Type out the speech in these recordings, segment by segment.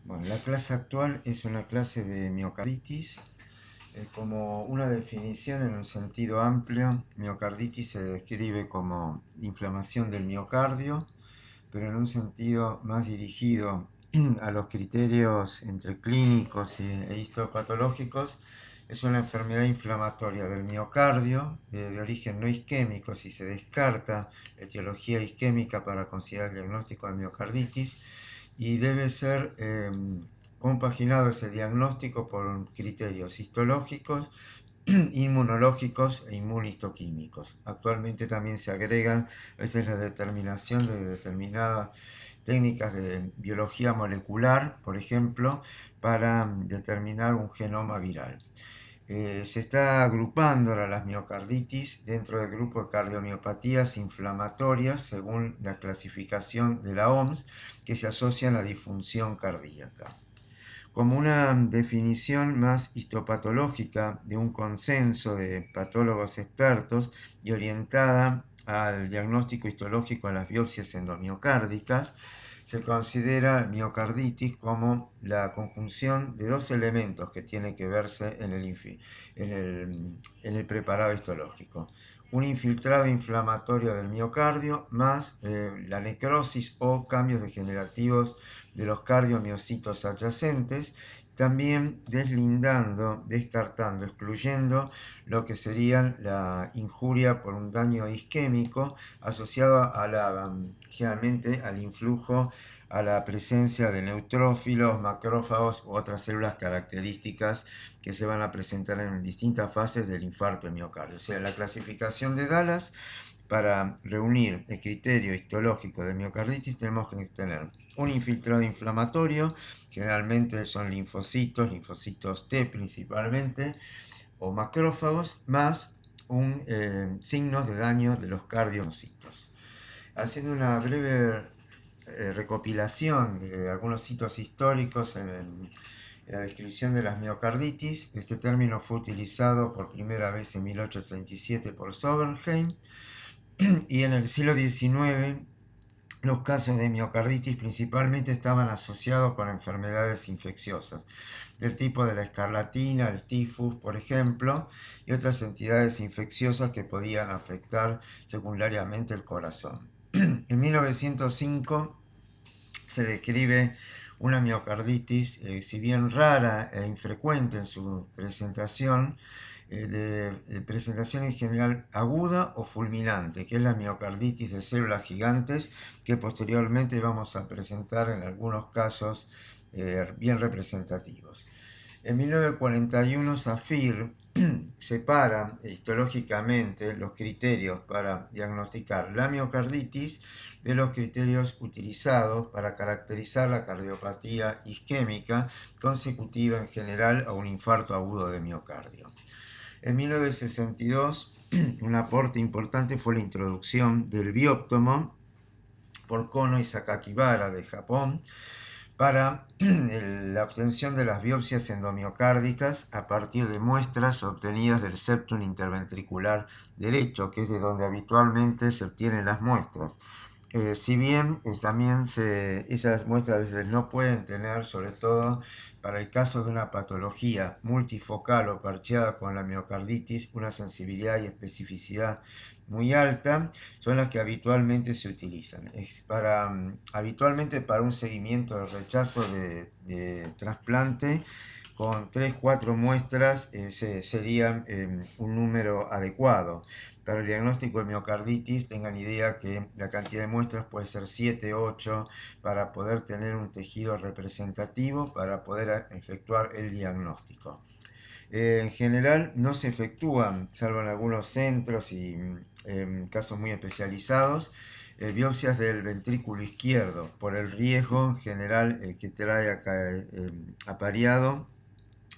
Bueno, la clase actual es una clase de miocarditis. Como una definición en un sentido amplio, miocarditis se describe como inflamación del miocardio, pero en un sentido más dirigido a los criterios entre clínicos e histopatológicos. Es una enfermedad inflamatoria del miocardio de origen no isquémico, si se descarta la etiología isquémica para considerar el diagnóstico de miocarditis, y debe ser compaginado ese diagnóstico por criterios histológicos, inmunológicos e inmunistoquímicos. Actualmente también se agregan a veces la determinación de determinadas técnicas de biología molecular, por ejemplo, para determinar un genoma viral. Se está agrupando ahora las miocarditis dentro del grupo de cardiomiopatías inflamatorias según la clasificación de la OMS, que se asocian a disfunción cardíaca. Como una definición más histopatológica de un consenso de patólogos expertos y orientada al diagnóstico histológico en las biopsias endomiocárdicas, se considera miocarditis como la conjunción de dos elementos que tienen que verse en el preparado histológico. Un infiltrado inflamatorio del miocardio más la necrosis o cambios degenerativos de los cardiomiocitos adyacentes, también deslindando, descartando, excluyendo lo que sería la injuria por un daño isquémico asociado generalmente al influjo, a la presencia de neutrófilos, macrófagos u otras células características que se van a presentar en distintas fases del infarto de miocardio. O sea, la clasificación de Dallas, para reunir el criterio histológico de miocarditis, tenemos que tener un infiltrado inflamatorio, generalmente son linfocitos T principalmente, o macrófagos, más un signo de daño de los cardiomocitos. Haciendo una breve recopilación de algunos hitos históricos en la descripción de las miocarditis, este término fue utilizado por primera vez en 1837 por Soberheim, y en el siglo XIX los casos de miocarditis principalmente estaban asociados con enfermedades infecciosas del tipo de la escarlatina, el tifus, por ejemplo, y otras entidades infecciosas que podían afectar secundariamente el corazón. En 1905 se describe una miocarditis, si bien rara e infrecuente en su presentación, de presentación en general aguda o fulminante, que es la miocarditis de células gigantes, que posteriormente vamos a presentar en algunos casos bien representativos. En 1941, Safir separa histológicamente los criterios para diagnosticar la miocarditis de los criterios utilizados para caracterizar la cardiopatía isquémica consecutiva en general a un infarto agudo de miocardio. En 1962, un aporte importante fue la introducción del bióptomo por Kono y Sakakibara de Japón para la obtención de las biopsias endomiocárdicas a partir de muestras obtenidas del septum interventricular derecho, que es de donde habitualmente se obtienen las muestras. Si bien también esas muestras a veces no pueden tener, sobre todo para el caso de una patología multifocal o parcheada con la miocarditis, una sensibilidad y especificidad muy alta, son las que habitualmente se utilizan. Habitualmente para un seguimiento de rechazo de trasplante, con 3-4 muestras sería un número adecuado. Para el diagnóstico de miocarditis, tengan idea que la cantidad de muestras puede ser 7-8 para poder tener un tejido representativo, para poder efectuar el diagnóstico. En general no se efectúan, salvo en algunos centros y en casos muy especializados, biopsias del ventrículo izquierdo, por el riesgo general que trae apareado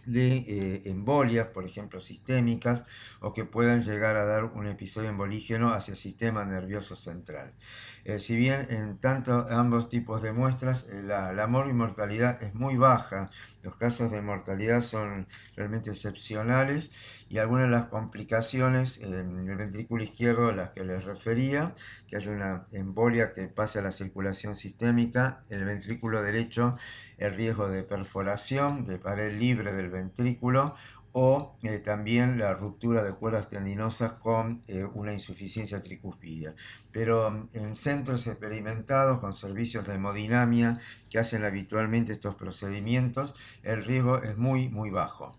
de embolias, por ejemplo sistémicas, o que puedan llegar a dar un episodio embolígeno hacia el sistema nervioso central. Si bien en tanto ambos tipos de muestras la mortalidad es muy baja, los casos de mortalidad son realmente excepcionales y algunas de las complicaciones en el ventrículo izquierdo a las que les refería, que hay una embolia que pasa a la circulación sistémica, el ventrículo derecho, el riesgo de perforación de pared libre del ventrículo o también la ruptura de cuerdas tendinosas con una insuficiencia tricúspide. Pero en centros experimentados con servicios de hemodinamia que hacen habitualmente estos procedimientos, el riesgo es muy bajo.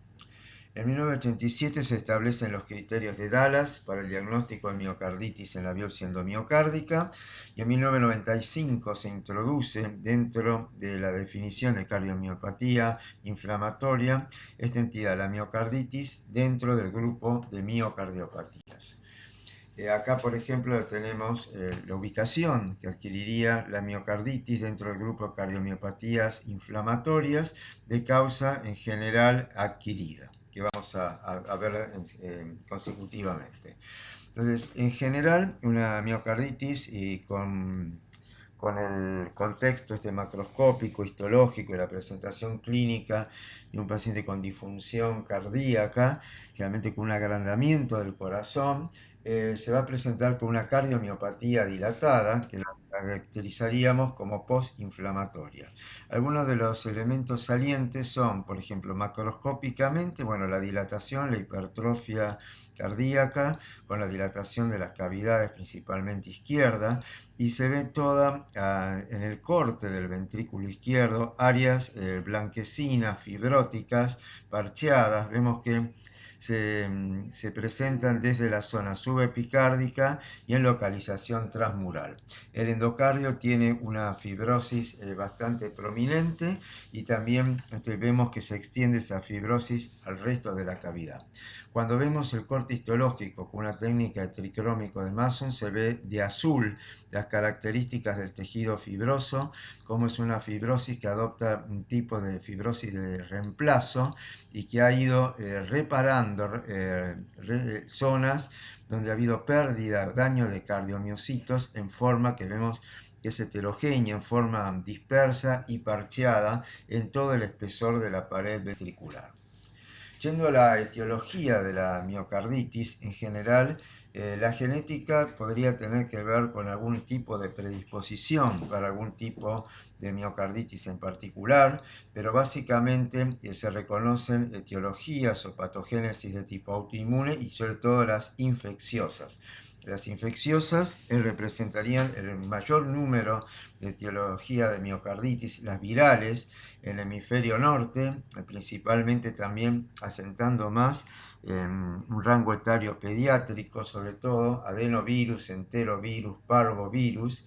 En 1987 se establecen los criterios de Dallas para el diagnóstico de miocarditis en la biopsia endomiocárdica y en 1995 se introduce dentro de la definición de cardiomiopatía inflamatoria esta entidad, la miocarditis, dentro del grupo de miocardiopatías. Acá, por ejemplo, tenemos la ubicación que adquiriría la miocarditis dentro del grupo de cardiomiopatías inflamatorias de causa en general adquirida, que vamos a ver consecutivamente. Entonces, en general, una miocarditis y con el contexto macroscópico, histológico y la presentación clínica de un paciente con disfunción cardíaca, generalmente con un agrandamiento del corazón, se va a presentar con una cardiomiopatía dilatada, que la caracterizaríamos como postinflamatoria. Algunos de los elementos salientes son, por ejemplo, macroscópicamente, bueno, la dilatación, la hipertrofia cardíaca, con la dilatación de las cavidades, principalmente izquierda, y se ve toda en el corte del ventrículo izquierdo, áreas blanquecinas, fibróticas, parcheadas. Vemos que se presentan desde la zona subepicárdica y en localización transmural. El endocardio tiene una fibrosis bastante prominente y también vemos que se extiende esa fibrosis al resto de la cavidad. Cuando vemos el corte histológico con una técnica de tricrómico de Mason, se ve de azul las características del tejido fibroso, como es una fibrosis que adopta un tipo de fibrosis de reemplazo y que ha ido reparando zonas donde ha habido pérdida, daño de cardiomiocitos en forma que vemos que es heterogénea, en forma dispersa y parcheada en todo el espesor de la pared ventricular. Yendo a la etiología de la miocarditis, en general, la genética podría tener que ver con algún tipo de predisposición para algún tipo de miocarditis en particular, pero básicamente se reconocen etiologías o patogénesis de tipo autoinmune y sobre todo las infecciosas. Las infecciosas representarían el mayor número de etiología de miocarditis, las virales en el hemisferio norte, principalmente también asentando más en un rango etario pediátrico, sobre todo adenovirus, enterovirus, parvovirus,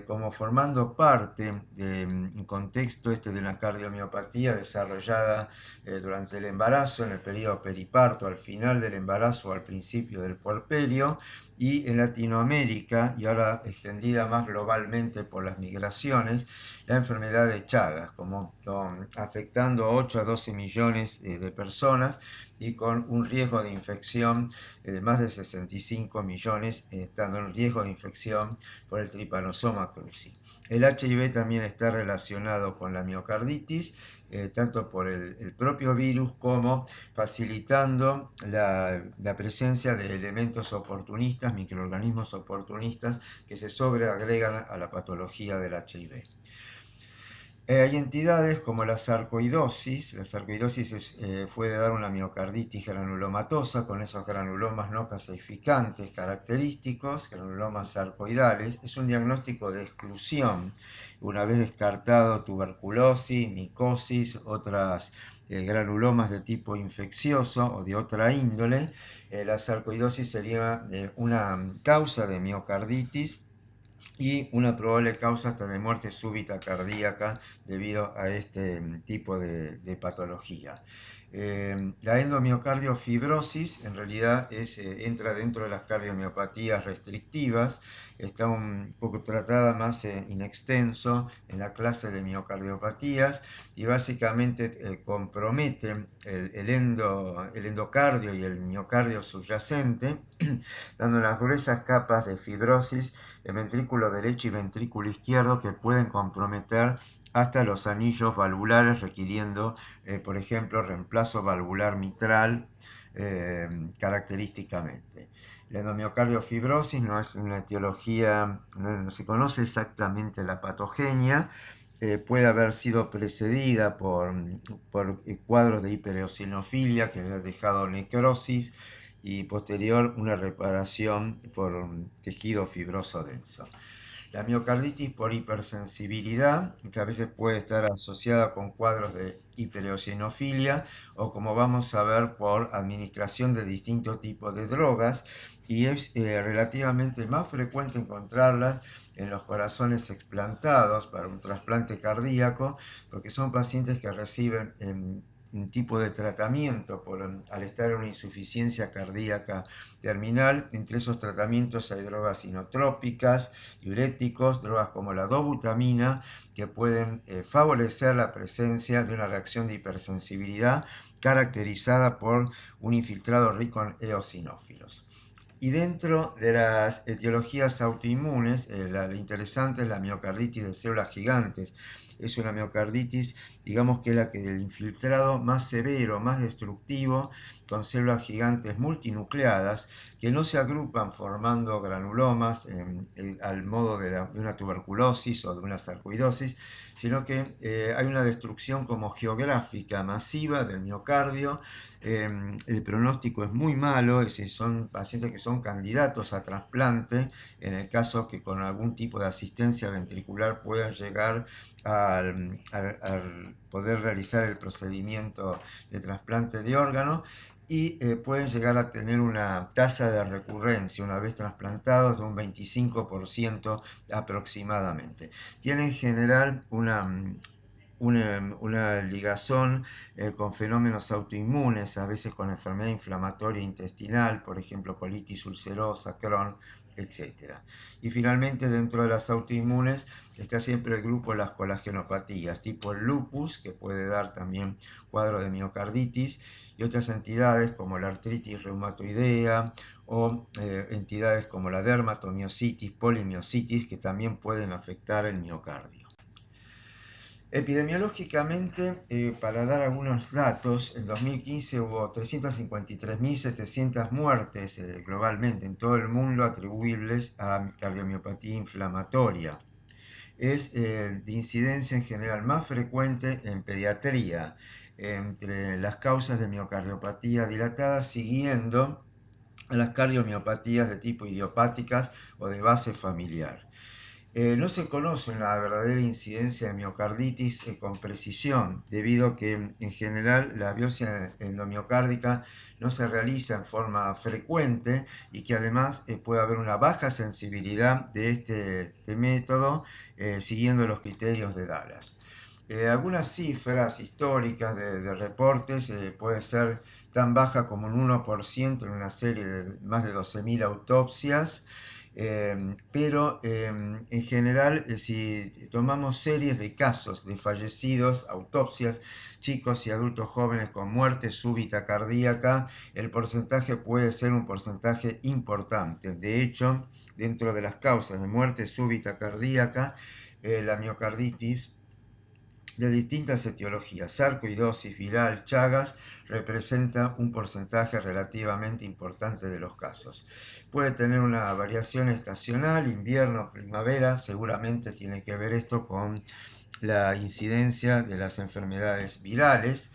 como formando parte del contexto de la cardiomiopatía desarrollada durante el embarazo, en el periodo periparto, al final del embarazo o al principio del puerperio, y en Latinoamérica, y ahora extendida más globalmente por las migraciones, la enfermedad de Chagas, afectando a 8 a 12 millones de personas y con un riesgo de infección de más de 65 millones, estando en riesgo de infección por el Trypanosoma cruzi. El HIV también está relacionado con la miocarditis, tanto por el propio virus como facilitando la presencia de elementos oportunistas, microorganismos oportunistas que se sobreagregan a la patología del HIV. Hay entidades como la sarcoidosis puede dar una miocarditis granulomatosa con esos granulomas no caseificantes característicos, granulomas sarcoidales. Es un diagnóstico de exclusión, una vez descartado tuberculosis, micosis, otras granulomas de tipo infeccioso o de otra índole. La sarcoidosis sería una causa de miocarditis y una probable causa hasta de muerte súbita cardíaca debido a este tipo de patología. La endomiocardiofibriosis en realidad entra dentro de las cardiomiopatías restrictivas, está un poco tratada más in extenso en la clase de miocardiopatías y básicamente compromete el endocardio y el miocardio subyacente, dando unas gruesas capas de fibrosis en ventrículo derecho y ventrículo izquierdo que pueden comprometer hasta los anillos valvulares, requiriendo, por ejemplo, reemplazo valvular mitral característicamente. La endomiocardiofibriosis no es una etiología, no se conoce exactamente la patogenia, puede haber sido precedida por cuadros de hipereosinofilia que ha dejado necrosis y posterior una reparación por un tejido fibroso denso. La miocarditis por hipersensibilidad, que a veces puede estar asociada con cuadros de hipereosinofilia o, como vamos a ver, por administración de distintos tipos de drogas, y es relativamente más frecuente encontrarlas en los corazones explantados para un trasplante cardíaco, porque son pacientes que reciben un tipo de tratamiento al estar en una insuficiencia cardíaca terminal. Entre esos tratamientos hay drogas inotrópicas, diuréticos, drogas como la dobutamina, que pueden favorecer la presencia de una reacción de hipersensibilidad caracterizada por un infiltrado rico en eosinófilos. Y dentro de las etiologías autoinmunes, la interesante es la miocarditis de células gigantes. Es una miocarditis, digamos que es la que el infiltrado más severo, más destructivo, con células gigantes multinucleadas, que no se agrupan formando granulomas al modo de una tuberculosis o de una sarcoidosis, sino que hay una destrucción como geográfica masiva del miocardio. El pronóstico es muy malo, es decir, son pacientes que son candidatos a trasplante en el caso que con algún tipo de asistencia ventricular puedan llegar al poder realizar el procedimiento de trasplante de órgano, y pueden llegar a tener una tasa de recurrencia una vez trasplantados de un 25% aproximadamente. Tiene en general una ligazón con fenómenos autoinmunes, a veces con enfermedad inflamatoria intestinal, por ejemplo colitis ulcerosa, Crohn, etc. Y finalmente, dentro de las autoinmunes está siempre el grupo de las colagenopatías, tipo el lupus, que puede dar también cuadro de miocarditis, y otras entidades como la artritis reumatoidea o entidades como la dermatomiositis, polimiositis, que también pueden afectar el miocardio. Epidemiológicamente, para dar algunos datos, en 2015 hubo 353.700 muertes globalmente en todo el mundo atribuibles a cardiomiopatía inflamatoria. Es de incidencia en general más frecuente en pediatría, entre las causas de miocardiopatía dilatada, siguiendo a las cardiomiopatías de tipo idiopáticas o de base familiar. No se conoce una verdadera incidencia de miocarditis con precisión, debido a que en general la biopsia endomiocárdica no se realiza en forma frecuente y que además puede haber una baja sensibilidad de este método siguiendo los criterios de Dallas. Algunas cifras históricas de reportes puede ser tan baja como un 1% en una serie de más de 12.000 autopsias. Pero en general, si tomamos series de casos de fallecidos, autopsias, chicos y adultos jóvenes con muerte súbita cardíaca, el porcentaje puede ser un porcentaje importante. De hecho, dentro de las causas de muerte súbita cardíaca, la miocarditis de distintas etiologías, sarcoidosis, viral, Chagas, representa un porcentaje relativamente importante de los casos. Puede tener una variación estacional, invierno, primavera, seguramente tiene que ver esto con la incidencia de las enfermedades virales.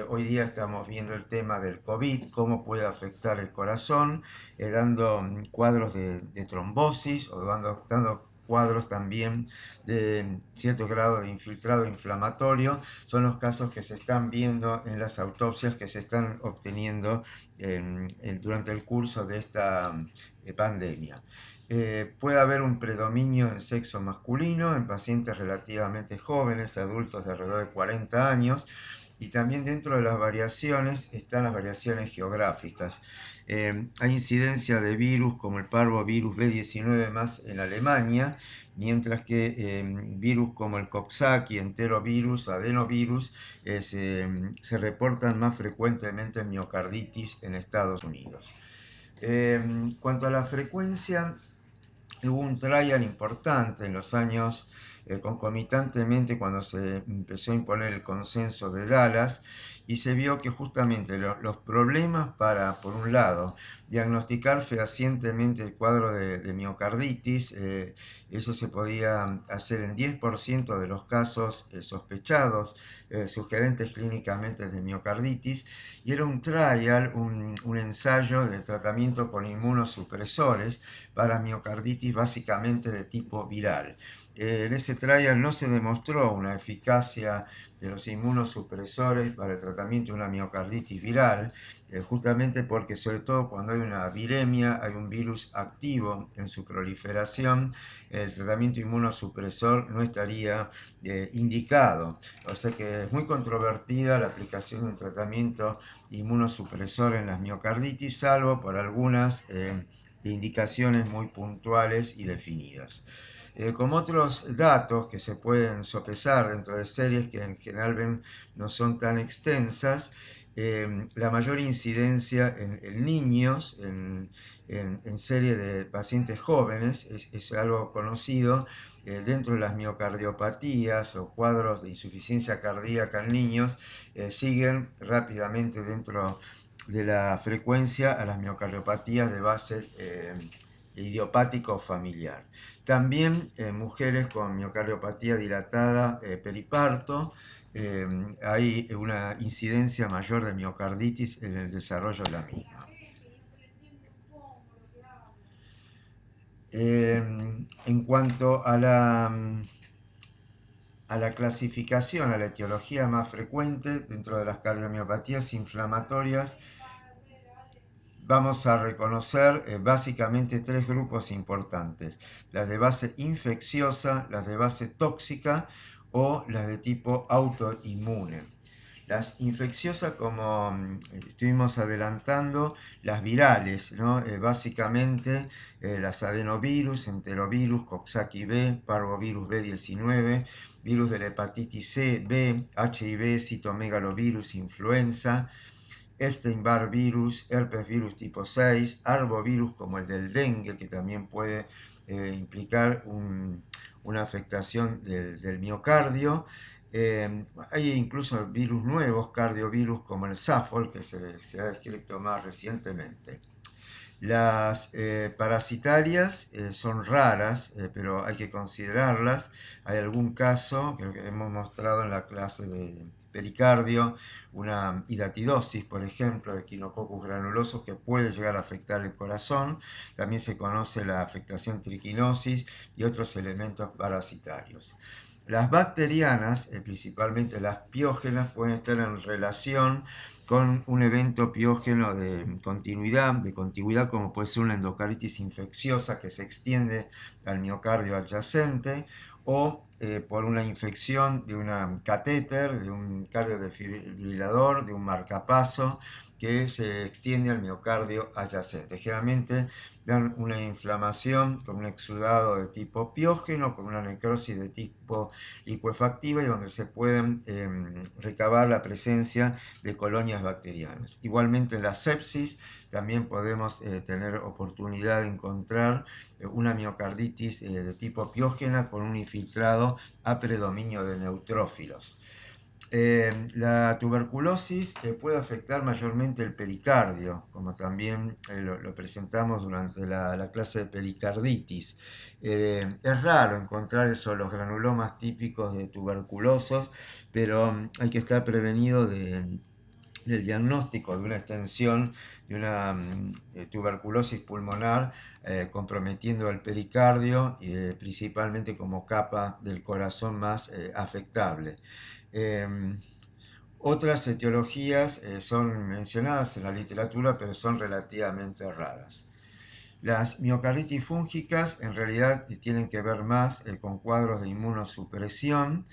Hoy día estamos viendo el tema del COVID, cómo puede afectar el corazón, dando cuadros de trombosis o dando cuadros también de cierto grado de infiltrado inflamatorio. Son los casos que se están viendo en las autopsias que se están obteniendo durante el curso de esta pandemia. Puede haber un predominio en sexo masculino en pacientes relativamente jóvenes, adultos de alrededor de 40 años, y también dentro de las variaciones están las variaciones geográficas. Hay incidencia de virus como el parvovirus B19 más en Alemania, mientras que virus como el Coxsackie, enterovirus, adenovirus se reportan más frecuentemente en miocarditis en Estados Unidos. Cuanto a la frecuencia, hubo un trial importante en los años, concomitantemente cuando se empezó a imponer el consenso de Dallas, y se vio que justamente los problemas para, por un lado, diagnosticar fehacientemente el cuadro de miocarditis, eso se podía hacer en 10% de los casos sospechados, sugerentes clínicamente de miocarditis, y era un trial, un ensayo de tratamiento con inmunosupresores para miocarditis básicamente de tipo viral. En ese trial no se demostró una eficacia de los inmunosupresores para el tratamiento de una miocarditis viral, justamente porque sobre todo cuando hay una viremia, hay un virus activo en su proliferación, el tratamiento inmunosupresor no estaría indicado. O sea que es muy controvertida la aplicación de un tratamiento inmunosupresor en las miocarditis, salvo por algunas indicaciones muy puntuales y definidas. Como otros datos que se pueden sopesar dentro de series que en general no son tan extensas, la mayor incidencia en niños, en serie de pacientes jóvenes, es algo conocido dentro de las miocardiopatías o cuadros de insuficiencia cardíaca en niños, siguen rápidamente dentro de la frecuencia a las miocardiopatías de base idiopática o familiar. También mujeres con miocardiopatía dilatada periparto, hay una incidencia mayor de miocarditis en el desarrollo de la misma. En cuanto a la clasificación, a la etiología más frecuente dentro de las cardiomiopatías inflamatorias, vamos a reconocer básicamente tres grupos importantes: las de base infecciosa, las de base tóxica o las de tipo autoinmune. Las infecciosas, como estuvimos adelantando, las virales, ¿no? Básicamente las adenovirus, enterovirus, Coxsackie B, parvovirus B19, virus de la hepatitis C, B, HIV, citomegalovirus, influenza, Epstein-Barr virus, herpes virus tipo 6, arbovirus como el del dengue, que también puede implicar una afectación del miocardio. Hay incluso virus nuevos, cardiovirus como el Saffold, que se ha descrito más recientemente. Las parasitarias son raras, pero hay que considerarlas. Hay algún caso que hemos mostrado en la clase de pericardio, una hidatidosis, por ejemplo, de Echinococcus granulosus, que puede llegar a afectar el corazón. También se conoce la afectación triquinosis y otros elementos parasitarios. Las bacterianas, principalmente las piógenas, pueden estar en relación con un evento piógeno de contigüidad, como puede ser una endocarditis infecciosa que se extiende al miocardio adyacente, o por una infección de un catéter, de un cardiodefibrilador, de un marcapaso, que se extiende al miocardio adyacente. Generalmente dan una inflamación con un exudado de tipo piógeno, con una necrosis de tipo licuefactiva, y donde se pueden recabar la presencia de colonias bacterianas. Igualmente en la sepsis también podemos tener oportunidad de encontrar una miocarditis de tipo piógena con un infiltrado a predominio de neutrófilos. La tuberculosis puede afectar mayormente el pericardio, como también lo presentamos durante la clase de pericarditis. Es raro encontrar eso, los granulomas típicos de tuberculosos, pero hay que estar prevenido del diagnóstico de una extensión de una tuberculosis pulmonar comprometiendo el pericardio, principalmente como capa del corazón más afectable. Otras etiologías son mencionadas en la literatura, pero son relativamente raras. Las miocarditis fúngicas en realidad tienen que ver más con cuadros de inmunosupresión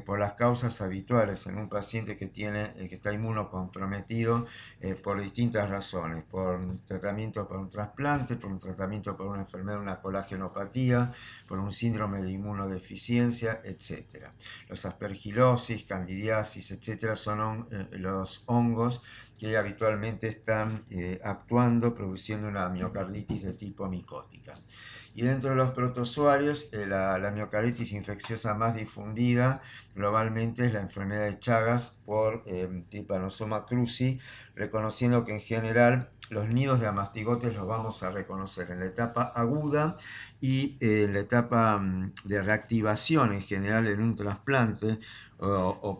por las causas habituales en un paciente que está inmunocomprometido por distintas razones, por un tratamiento por un trasplante, por un tratamiento por una enfermedad, una colágenopatía, por un síndrome de inmunodeficiencia, etc. Los aspergilosis, candidiasis, etc. son los hongos que habitualmente están actuando, produciendo una miocarditis de tipo micótica. Y dentro de los protozoarios, la miocarditis infecciosa más difundida globalmente es la enfermedad de Chagas por Trypanosoma cruzi, reconociendo que en general los nidos de amastigotes los vamos a reconocer en la etapa aguda y en la etapa de reactivación en general en un trasplante o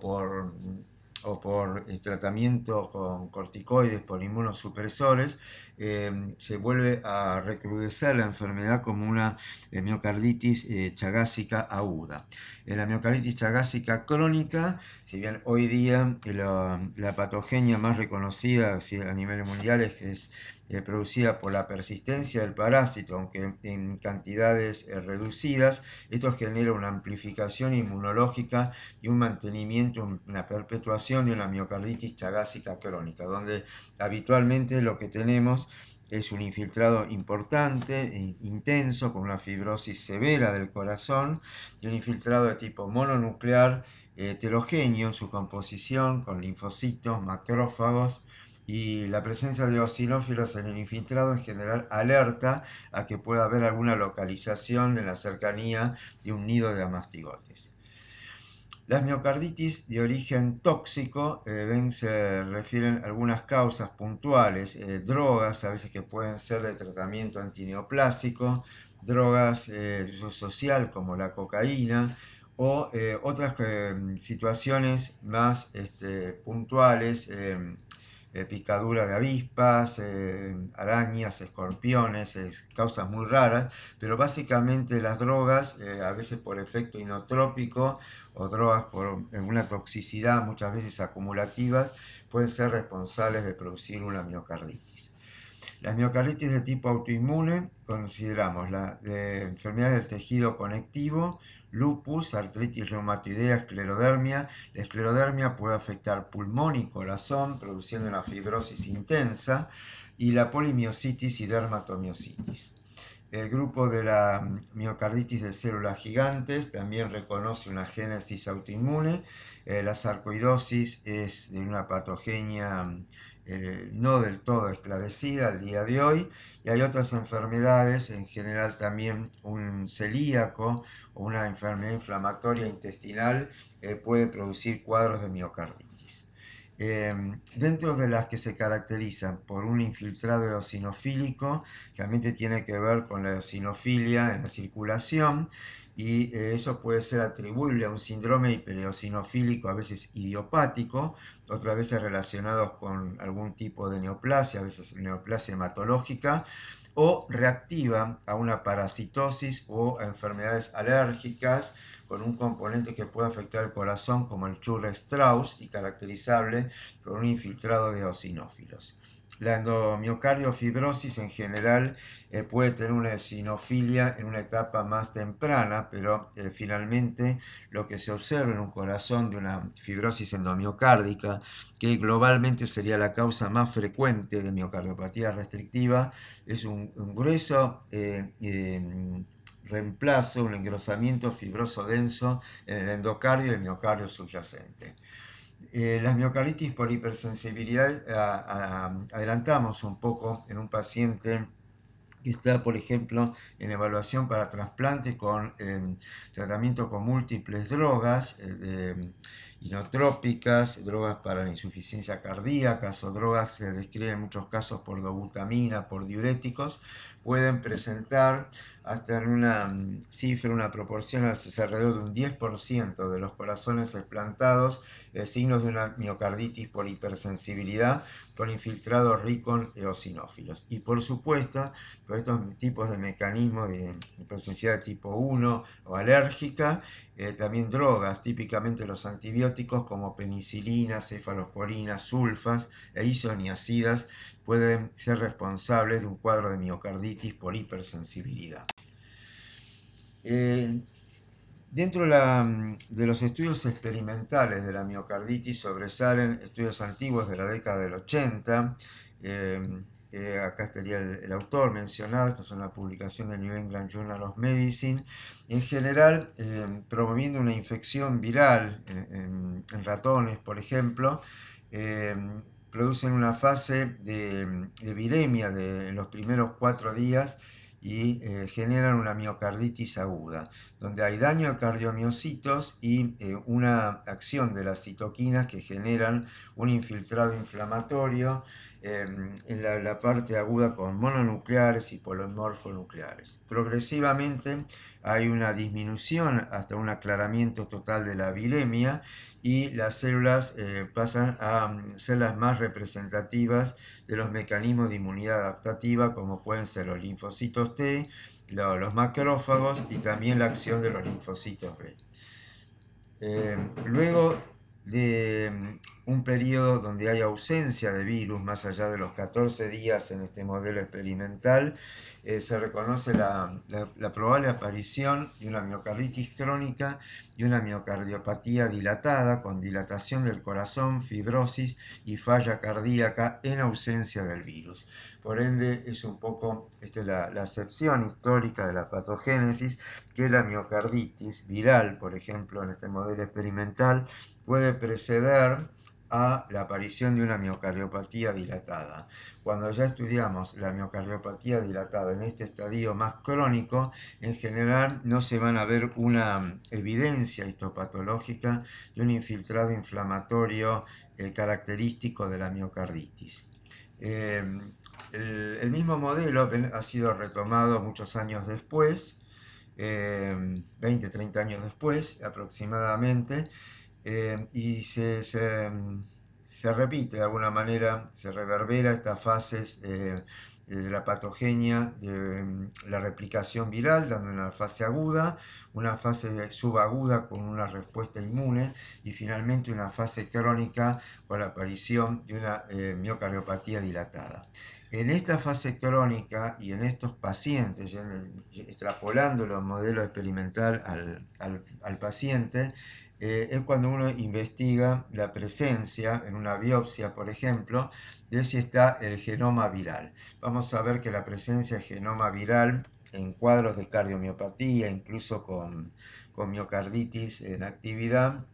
por tratamiento con corticoides, por inmunosupresores, se vuelve a recrudecer la enfermedad como una miocarditis chagásica aguda. En la miocarditis chagásica crónica, si bien hoy día la patogenia más reconocida a nivel mundial es producida por la persistencia del parásito, aunque en cantidades reducidas, esto genera una amplificación inmunológica y un mantenimiento, una perpetuación de una miocarditis chagásica crónica, donde habitualmente lo que tenemos es un infiltrado importante, intenso, con una fibrosis severa del corazón y un infiltrado de tipo mononuclear heterogéneo en su composición, con linfocitos, macrófagos, y la presencia de eosinófilos en el infiltrado en general alerta a que pueda haber alguna localización en la cercanía de un nido de amastigotes. Las miocarditis de origen tóxico se refieren a algunas causas puntuales, drogas a veces que pueden ser de tratamiento antineoplásico, drogas de uso social como la cocaína o otras situaciones más puntuales, picadura de avispas, arañas, escorpiones, causas muy raras, pero básicamente las drogas, a veces por efecto inotrópico o drogas por una toxicidad muchas veces acumulativas, pueden ser responsables de producir una miocarditis. Las miocarditis de tipo autoinmune consideramos las enfermedades del tejido conectivo, lupus, artritis reumatoidea, esclerodermia. La esclerodermia puede afectar pulmón y corazón, produciendo una fibrosis intensa, y la polimiositis y dermatomiositis. El grupo de la miocarditis de células gigantes también reconoce una génesis autoinmune. La sarcoidosis es de una patogenia no del todo esclarecida al día de hoy, y hay otras enfermedades, en general también un celíaco o una enfermedad inflamatoria intestinal puede producir cuadros de miocarditis. Dentro de las que se caracterizan por un infiltrado eosinofílico, realmente tiene que ver con la eosinofilia en la circulación, y eso puede ser atribuible a un síndrome hipereosinofílico, a veces idiopático, otras veces relacionados con algún tipo de neoplasia, a veces neoplasia hematológica, o reactiva a una parasitosis o a enfermedades alérgicas con un componente que puede afectar el corazón, como el Churre-Strauss, y caracterizable por un infiltrado de eosinófilos. La endomiocardofibrosis en general puede tener una eosinofilia en una etapa más temprana, pero finalmente lo que se observa en un corazón de una fibrosis endomiocárdica, que globalmente sería la causa más frecuente de miocardiopatía restrictiva, es un grueso reemplazo, un engrosamiento fibroso denso en el endocardio y el miocardio subyacente. Las miocarditis por hipersensibilidad, adelantamos un poco en un paciente que está, por ejemplo, en evaluación para trasplante con tratamiento con múltiples drogas, inotrópicas, drogas para la insuficiencia cardíaca o drogas que se describen en muchos casos por dobutamina, por diuréticos, pueden presentar hasta en una cifra, una proporción alrededor de un 10% de los corazones explantados, signos de una miocarditis por hipersensibilidad por infiltrados rico en eosinófilos. Y por supuesto, por estos tipos de mecanismos de hipersensibilidad de tipo 1 o alérgica, también drogas, típicamente los antibióticos como penicilina, cefalosporina, sulfas e isoniazidas pueden ser responsables de un cuadro de miocarditis por hipersensibilidad. Dentro de los estudios experimentales de la miocarditis sobresalen estudios antiguos de la década del 80. Acá estaría el autor mencionado, esta es una publicación del New England Journal of Medicine, en general promoviendo una infección viral en ratones, por ejemplo, producen una fase de viremia en los primeros 4 días y generan una miocarditis aguda, donde hay daño de cardiomiocitos y una acción de las citoquinas que generan un infiltrado inflamatorio en la parte aguda con mononucleares y polimorfonucleares. Progresivamente hay una disminución hasta un aclaramiento total de la viremia y las células pasan a ser las más representativas de los mecanismos de inmunidad adaptativa, como pueden ser los linfocitos T, los macrófagos y también la acción de los linfocitos B. Luego de un periodo donde hay ausencia de virus, más allá de los 14 días en este modelo experimental, se reconoce la probable aparición de una miocarditis crónica y una miocardiopatía dilatada, con dilatación del corazón, fibrosis y falla cardíaca en ausencia del virus. Por ende, es un poco la acepción histórica de la patogénesis, que la miocarditis viral, por ejemplo, en este modelo experimental, puede preceder a la aparición de una miocardiopatía dilatada. Cuando ya estudiamos la miocardiopatía dilatada en este estadio más crónico, en general no se van a ver una evidencia histopatológica de un infiltrado inflamatorio característico de la miocarditis. El mismo modelo ha sido retomado muchos años después, 20, 30 años después aproximadamente, y se repite de alguna manera, se reverbera estas fases de la patogenia, de la replicación viral, dando una fase aguda, una fase subaguda con una respuesta inmune y finalmente una fase crónica con la aparición de una miocardiopatía dilatada. En esta fase crónica y en estos pacientes, extrapolando los modelos experimental al paciente, es cuando uno investiga la presencia en una biopsia, por ejemplo, de si está el genoma viral. Vamos a ver que la presencia de genoma viral en cuadros de cardiomiopatía, incluso con miocarditis en actividad,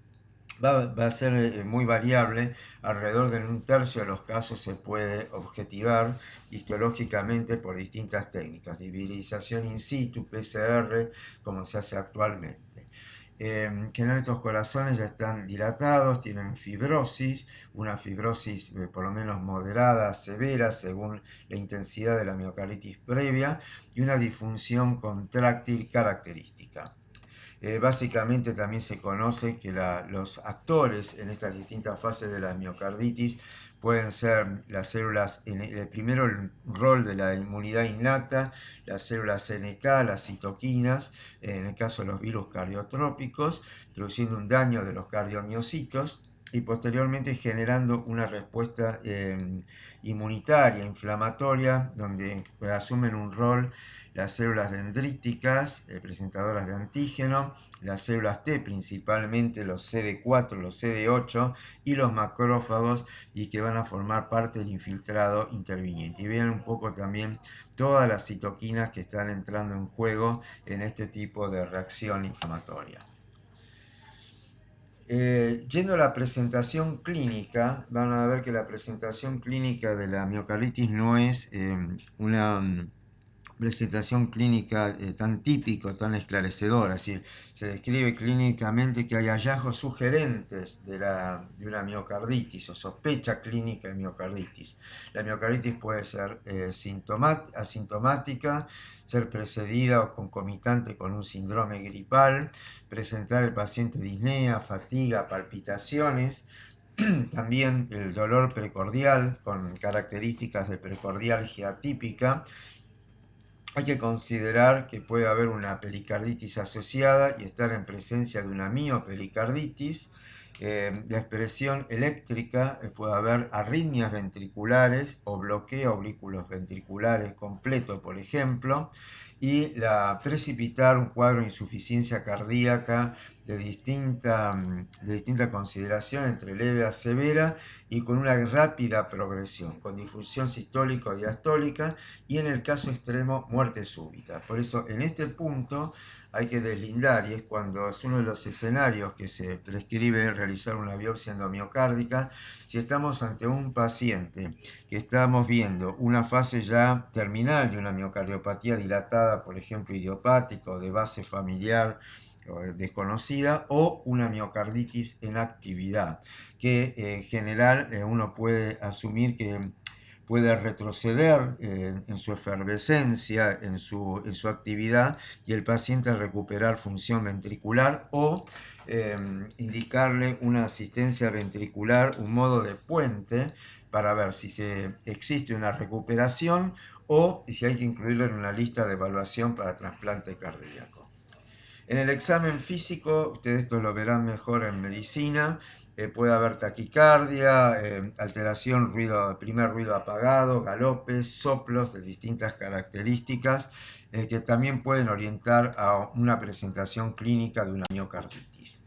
va a ser muy variable. Alrededor de un tercio de los casos se puede objetivar histológicamente por distintas técnicas, viralización in situ, PCR, como se hace actualmente. Generalmente estos corazones ya están dilatados, tienen fibrosis, una fibrosis por lo menos moderada, severa, según la intensidad de la miocarditis previa, y una disfunción contráctil característica. Básicamente también se conoce que los actores en estas distintas fases de la miocarditis pueden ser las células, primero el rol de la inmunidad innata, las células NK, las citoquinas, en el caso de los virus cardiotrópicos, produciendo un daño de los cardiomiocitos y posteriormente generando una respuesta inmunitaria, inflamatoria, donde asumen un rol las células dendríticas, presentadoras de antígeno, las células T, principalmente los CD4, los CD8 y los macrófagos, y que van a formar parte del infiltrado interviniente. Y vean un poco también todas las citoquinas que están entrando en juego en este tipo de reacción inflamatoria. Yendo a la presentación clínica, van a ver que la presentación clínica de la miocarditis no es una presentación clínica tan típico, tan esclarecedora. Es decir, se describe clínicamente que hay hallazgos sugerentes de una miocarditis o sospecha clínica de miocarditis. La miocarditis puede ser asintomática, ser precedida o concomitante con un síndrome gripal, presentar el paciente disnea, fatiga, palpitaciones. También el dolor precordial con características de precordialgia atípica, hay que considerar que puede haber una pericarditis asociada y estar en presencia de una miopericarditis. La expresión eléctrica, puede haber arritmias ventriculares o bloqueo aurículos ventriculares completo, por ejemplo, y precipitar un cuadro de insuficiencia cardíaca de distinta consideración, entre leve a severa y con una rápida progresión, con difusión sistólica o diastólica, y en el caso extremo, muerte súbita. Por eso, en este punto hay que deslindar, y es cuando es uno de los escenarios que se prescribe realizar una biopsia endomiocárdica, si estamos ante un paciente que estamos viendo una fase ya terminal de una miocardiopatía dilatada, por ejemplo, idiopática o de base familiar desconocida, o una miocarditis en actividad, que en general uno puede asumir que puede retroceder en su efervescencia, en su actividad, y el paciente recuperar función ventricular o indicarle una asistencia ventricular, un modo de puente para ver si existe una recuperación o si hay que incluirlo en una lista de evaluación para trasplante cardíaco. En el examen físico, ustedes esto lo verán mejor en medicina, puede haber taquicardia, alteración, primer ruido apagado, galopes, soplos de distintas características que también pueden orientar a una presentación clínica de una miocarditis.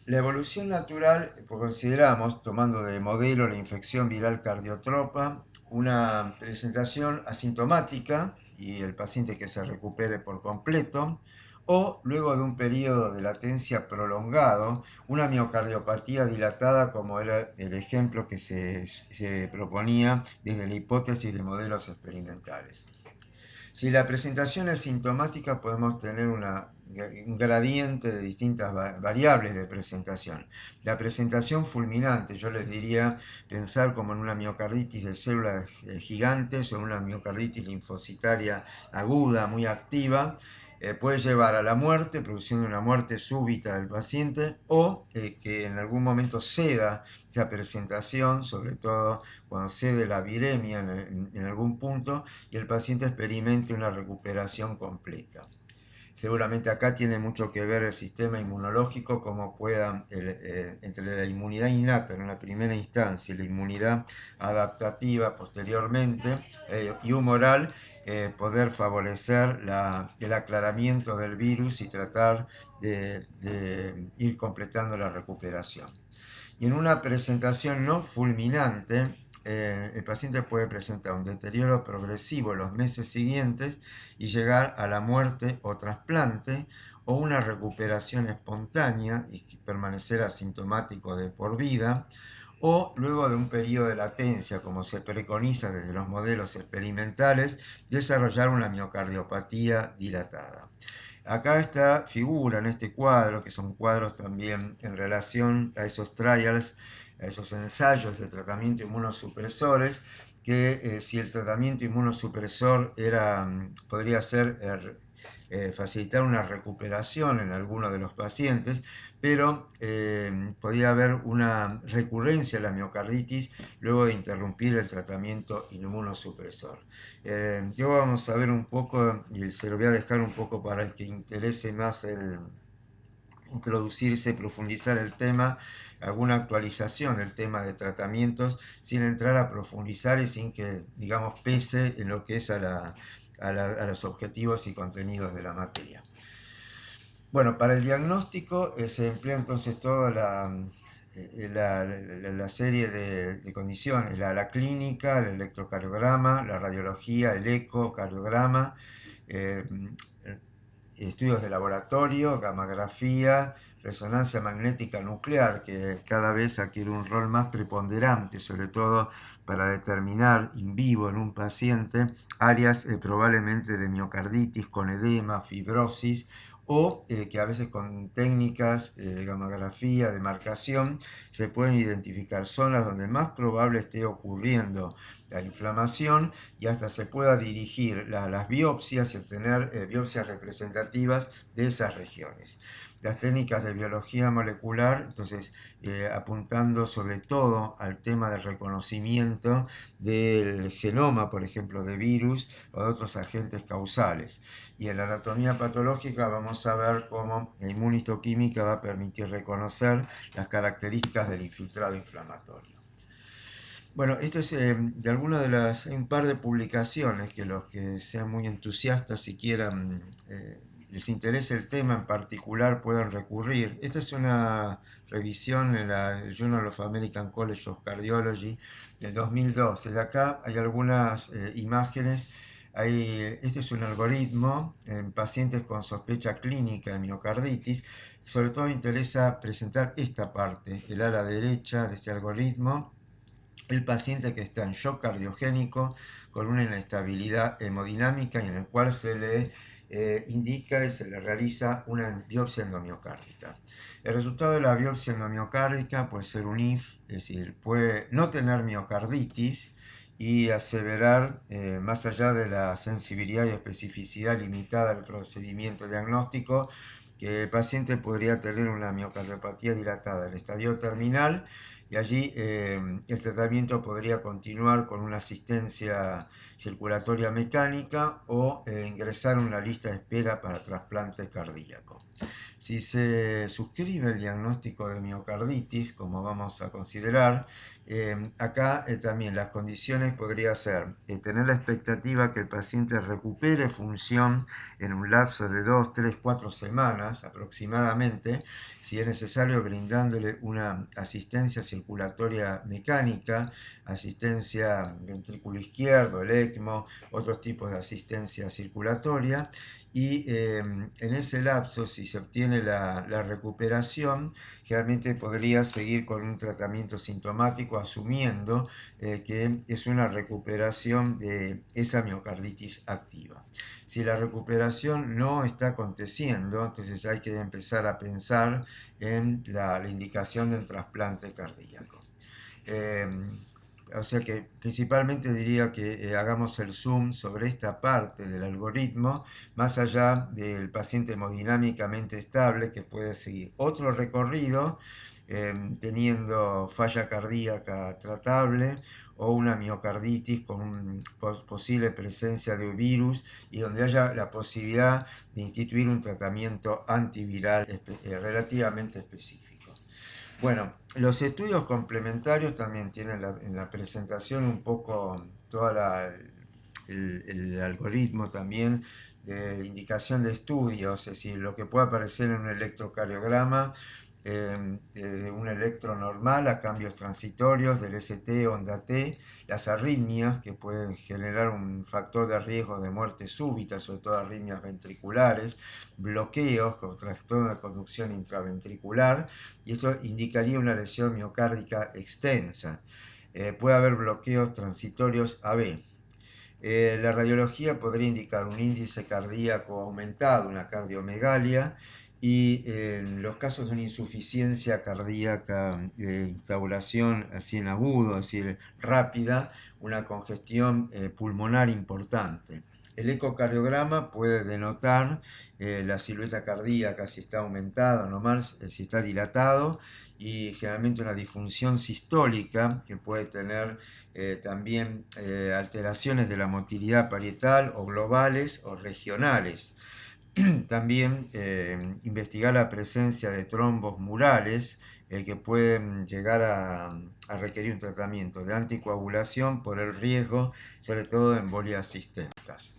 La evolución natural, pues consideramos, tomando de modelo la infección viral cardiotropa, una presentación asintomática y el paciente que se recupere por completo, o luego de un periodo de latencia prolongado, una miocardiopatía dilatada, como era el ejemplo que se proponía desde la hipótesis de modelos experimentales. Si la presentación es sintomática, podemos tener un gradiente de distintas variables de presentación. La presentación fulminante, yo les diría pensar como en una miocarditis de células gigantes o en una miocarditis linfocitaria aguda, muy activa, puede llevar a la muerte, produciendo una muerte súbita del paciente, o que en algún momento ceda esa presentación, sobre todo cuando cede la viremia en algún punto, y el paciente experimente una recuperación completa. Seguramente acá tiene mucho que ver el sistema inmunológico, cómo pueda, entre la inmunidad innata en la primera instancia y la inmunidad adaptativa posteriormente y humoral, poder favorecer el aclaramiento del virus y tratar de ir completando la recuperación. Y en una presentación no fulminante, el paciente puede presentar un deterioro progresivo en los meses siguientes y llegar a la muerte o trasplante, o una recuperación espontánea y permanecer asintomático de por vida, o luego de un periodo de latencia, como se preconiza desde los modelos experimentales, desarrollar una miocardiopatía dilatada. Acá esta figura en este cuadro, que son cuadros también en relación a esos trials, a esos ensayos de tratamiento inmunosupresores, que si el tratamiento inmunosupresor podría ser facilitar una recuperación en algunos de los pacientes, pero podría haber una recurrencia de la miocarditis luego de interrumpir el tratamiento inmunosupresor. Yo vamos a ver un poco, y se lo voy a dejar un poco para el que interese más introducirse, profundizar el tema, alguna actualización del tema de tratamientos, sin entrar a profundizar y sin que, digamos, pese en lo que es a los objetivos y contenidos de la materia. Bueno, para el diagnóstico se emplea entonces toda la serie de condiciones, la clínica, el electrocardiograma, la radiología, el ecocardiograma, estudios de laboratorio, gammagrafía, resonancia magnética nuclear, que cada vez adquiere un rol más preponderante, sobre todo para determinar in vivo en un paciente áreas probablemente de miocarditis con edema, fibrosis, o que a veces con técnicas de gammagrafía, de marcación, se pueden identificar zonas donde más probable esté ocurriendo la inflamación, y hasta se pueda dirigir las biopsias y obtener biopsias representativas de esas regiones. las técnicas de biología molecular, entonces apuntando sobre todo al tema del reconocimiento del genoma, por ejemplo, de virus o de otros agentes causales. Y en la anatomía patológica vamos a ver cómo la inmunistoquímica va a permitir reconocer las características del infiltrado inflamatorio. Bueno, esto es de alguna de las, hay un par de publicaciones que los que sean muy entusiastas y quieran, les interese el tema en particular, puedan recurrir. Esta es una revisión en la Journal of American College of Cardiology del 2012. De acá hay algunas imágenes. Este es un algoritmo en pacientes con sospecha clínica de miocarditis. Sobre todo me interesa presentar esta parte, el ala derecha de este algoritmo. El paciente que está en shock cardiogénico con una inestabilidad hemodinámica y en el cual se le indica y se le realiza una biopsia endomiocárdica. El resultado de la biopsia endomiocárdica puede ser un IF, es decir, puede no tener miocarditis y aseverar, más allá de la sensibilidad y especificidad limitada del procedimiento diagnóstico, que el paciente podría tener una miocardiopatía dilatada en estadio terminal y allí el tratamiento podría continuar con una asistencia circulatoria mecánica o ingresar en una lista de espera para trasplante cardíaco. Si se suscribe el diagnóstico de miocarditis, como vamos a considerar, acá también las condiciones podría ser tener la expectativa que el paciente recupere función en un lapso de 2, 3, 4 semanas aproximadamente, si es necesario brindándole una asistencia circulatoria mecánica, asistencia ventrículo izquierdo, el ECMO, otros tipos de asistencia circulatoria, y en ese lapso, si se obtiene la recuperación, generalmente podría seguir con un tratamiento sintomático asumiendo que es una recuperación de esa miocarditis activa. Si la recuperación no está aconteciendo, entonces hay que empezar a pensar en la indicación del trasplante cardíaco. O sea que principalmente diría que hagamos el zoom sobre esta parte del algoritmo, más allá del paciente hemodinámicamente estable que puede seguir otro recorrido teniendo falla cardíaca tratable o una miocarditis con posible presencia de virus y donde haya la posibilidad de instituir un tratamiento antiviral relativamente específico. Bueno, los estudios complementarios también tienen en la presentación un poco todo el algoritmo también de indicación de estudios, es decir, lo que puede aparecer en un electrocardiograma, de un electro normal a cambios transitorios del ST onda T, las arritmias que pueden generar un factor de riesgo de muerte súbita, sobre todo arritmias ventriculares, bloqueos con trastorno de conducción intraventricular, y esto indicaría una lesión miocárdica extensa. Puede haber bloqueos transitorios AB. La radiología podría indicar un índice cardíaco aumentado, una cardiomegalia, y en los casos de una insuficiencia cardíaca de instauración así en agudo, es decir, rápida, una congestión pulmonar importante. El ecocardiograma puede denotar la silueta cardíaca, si está aumentada o normal, si está dilatado, y generalmente una disfunción sistólica que puede tener también alteraciones de la motilidad parietal o globales o regionales. También investigar la presencia de trombos murales que pueden llegar a requerir un tratamiento de anticoagulación por el riesgo, sobre todo de embolias sistémicas.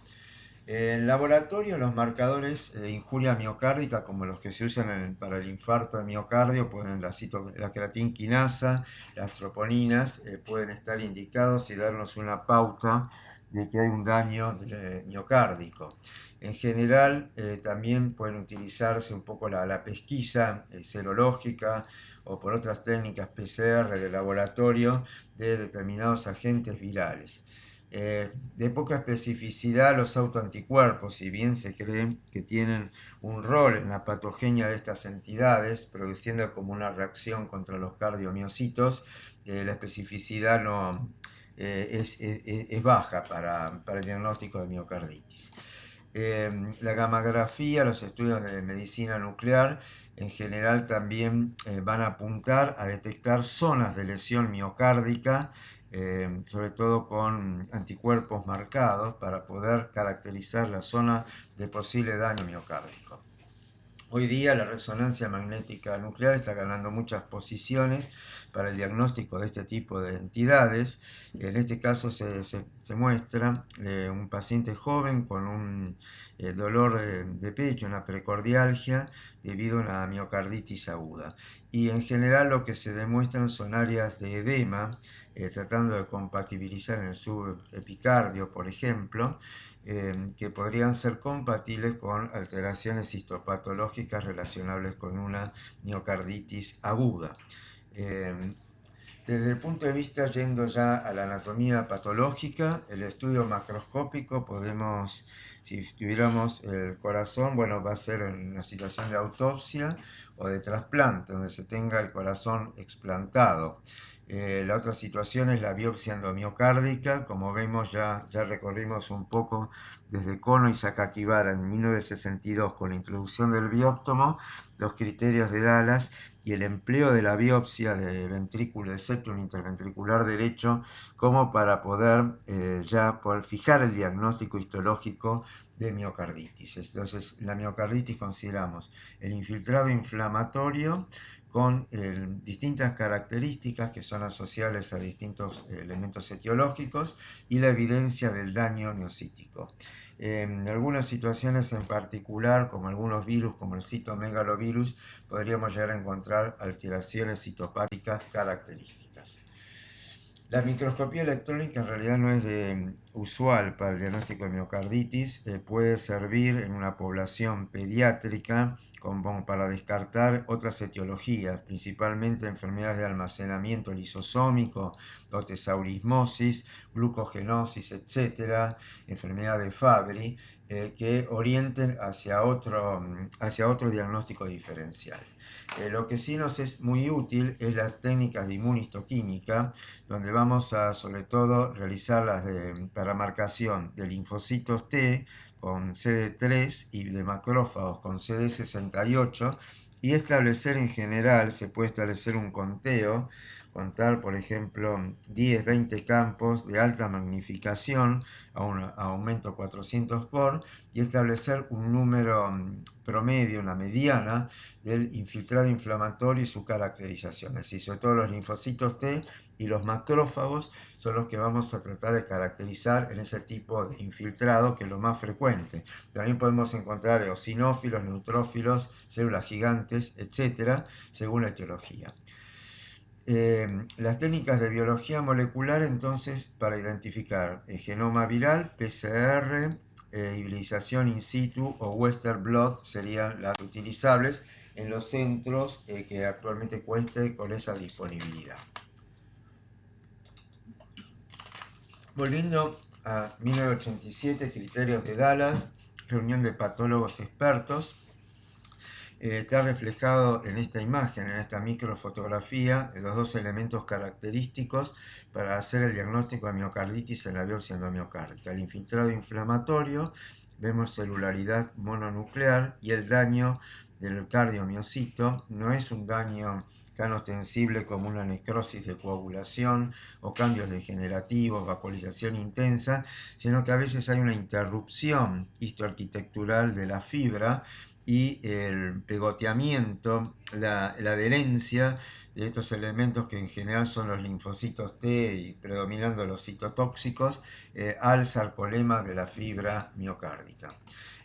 En laboratorio, los marcadores de injuria miocárdica, como los que se usan para el infarto de miocardio, pueden la creatinquinasa, las troponinas, pueden estar indicados y darnos una pauta de que hay un daño miocárdico. En general, también pueden utilizarse un poco la pesquisa serológica o por otras técnicas PCR de laboratorio de determinados agentes virales. De poca especificidad los autoanticuerpos, si bien se cree que tienen un rol en la patogenia de estas entidades, produciendo como una reacción contra los cardiomiocitos, la especificidad no, es baja para el diagnóstico de miocarditis. La gammagrafía, los estudios de medicina nuclear, en general también van a apuntar a detectar zonas de lesión miocárdica, sobre todo con anticuerpos marcados, para poder caracterizar la zona de posible daño miocárdico. Hoy día la resonancia magnética nuclear está ganando muchas posiciones para el diagnóstico de este tipo de entidades. En este caso se muestra un paciente joven con un dolor de pecho, una precordialgia debido a una miocarditis aguda. Y en general lo que se demuestran son áreas de edema, tratando de compatibilizar en el subepicardio, por ejemplo, que podrían ser compatibles con alteraciones histopatológicas relacionables con una miocarditis aguda. Desde el punto de vista, yendo ya a la anatomía patológica, el estudio macroscópico podemos, si tuviéramos el corazón, bueno, va a ser en una situación de autopsia o de trasplante, donde se tenga el corazón explantado. La otra situación es la biopsia endomiocárdica. Como vemos, ya recorrimos un poco desde Kono y Sakakibara en 1962 con la introducción del bióptomo, los criterios de Dallas y el empleo de la biopsia de ventrículo, de septum interventricular derecho, como para poder poder fijar el diagnóstico histológico de miocarditis. Entonces, la miocarditis consideramos el infiltrado inflamatorio con distintas características que son asociables a distintos elementos etiológicos y la evidencia del daño miocítico. En algunas situaciones en particular, como algunos virus, como el citomegalovirus, podríamos llegar a encontrar alteraciones citopáticas características. La microscopía electrónica en realidad no es usual para el diagnóstico de miocarditis. Puede servir en una población pediátrica como para descartar otras etiologías, principalmente enfermedades de almacenamiento lisosómico, o tesaurismosis, glucogenosis, etc., enfermedad de Fabry, que orienten hacia otro diagnóstico diferencial. Lo que sí nos es muy útil es las técnicas de inmunistoquímica, donde vamos a sobre todo realizar las para marcación de linfocitos T con CD3 y de macrófagos con CD68, y establecer en general, se puede establecer un conteo, contar por ejemplo 10, 20 campos de alta magnificación a un aumento 400 por, y establecer un número promedio, una mediana del infiltrado inflamatorio y su caracterización. Es decir, sobre todo los linfocitos T y los macrófagos son los que vamos a tratar de caracterizar en ese tipo de infiltrado, que es lo más frecuente. También podemos encontrar eosinófilos, neutrófilos, células gigantes, etcétera, según la etiología. Las técnicas de biología molecular, entonces, para identificar genoma viral, PCR, hibridización in situ o Western blot serían las utilizables en los centros que actualmente cuenten con esa disponibilidad. Volviendo a 1987, criterios de Dallas, reunión de patólogos expertos, está reflejado en esta imagen, en esta microfotografía, los dos elementos característicos para hacer el diagnóstico de miocarditis en la biopsia endomiocárdica. El infiltrado inflamatorio, vemos celularidad mononuclear, y el daño del cardiomiocito no es un daño tan ostensible como una necrosis de coagulación o cambios degenerativos, vacuolización intensa, sino que a veces hay una interrupción histoarquitectural de la fibra y el pegoteamiento, la adherencia de estos elementos, que en general son los linfocitos T y predominando los citotóxicos, al sarcolema de la fibra miocárdica.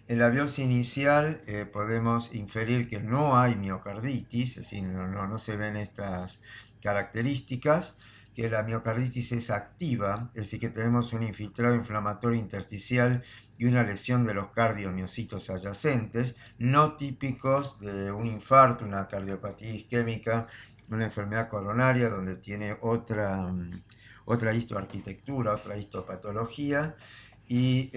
En la biopsia inicial podemos inferir que no hay miocarditis, es decir, no se ven estas características, que la miocarditis es activa, es decir, que tenemos un infiltrado inflamatorio intersticial y una lesión de los cardiomiocitos adyacentes, no típicos de un infarto, una cardiopatía isquémica, una enfermedad coronaria donde tiene otra histoarquitectura, otra histopatología. Y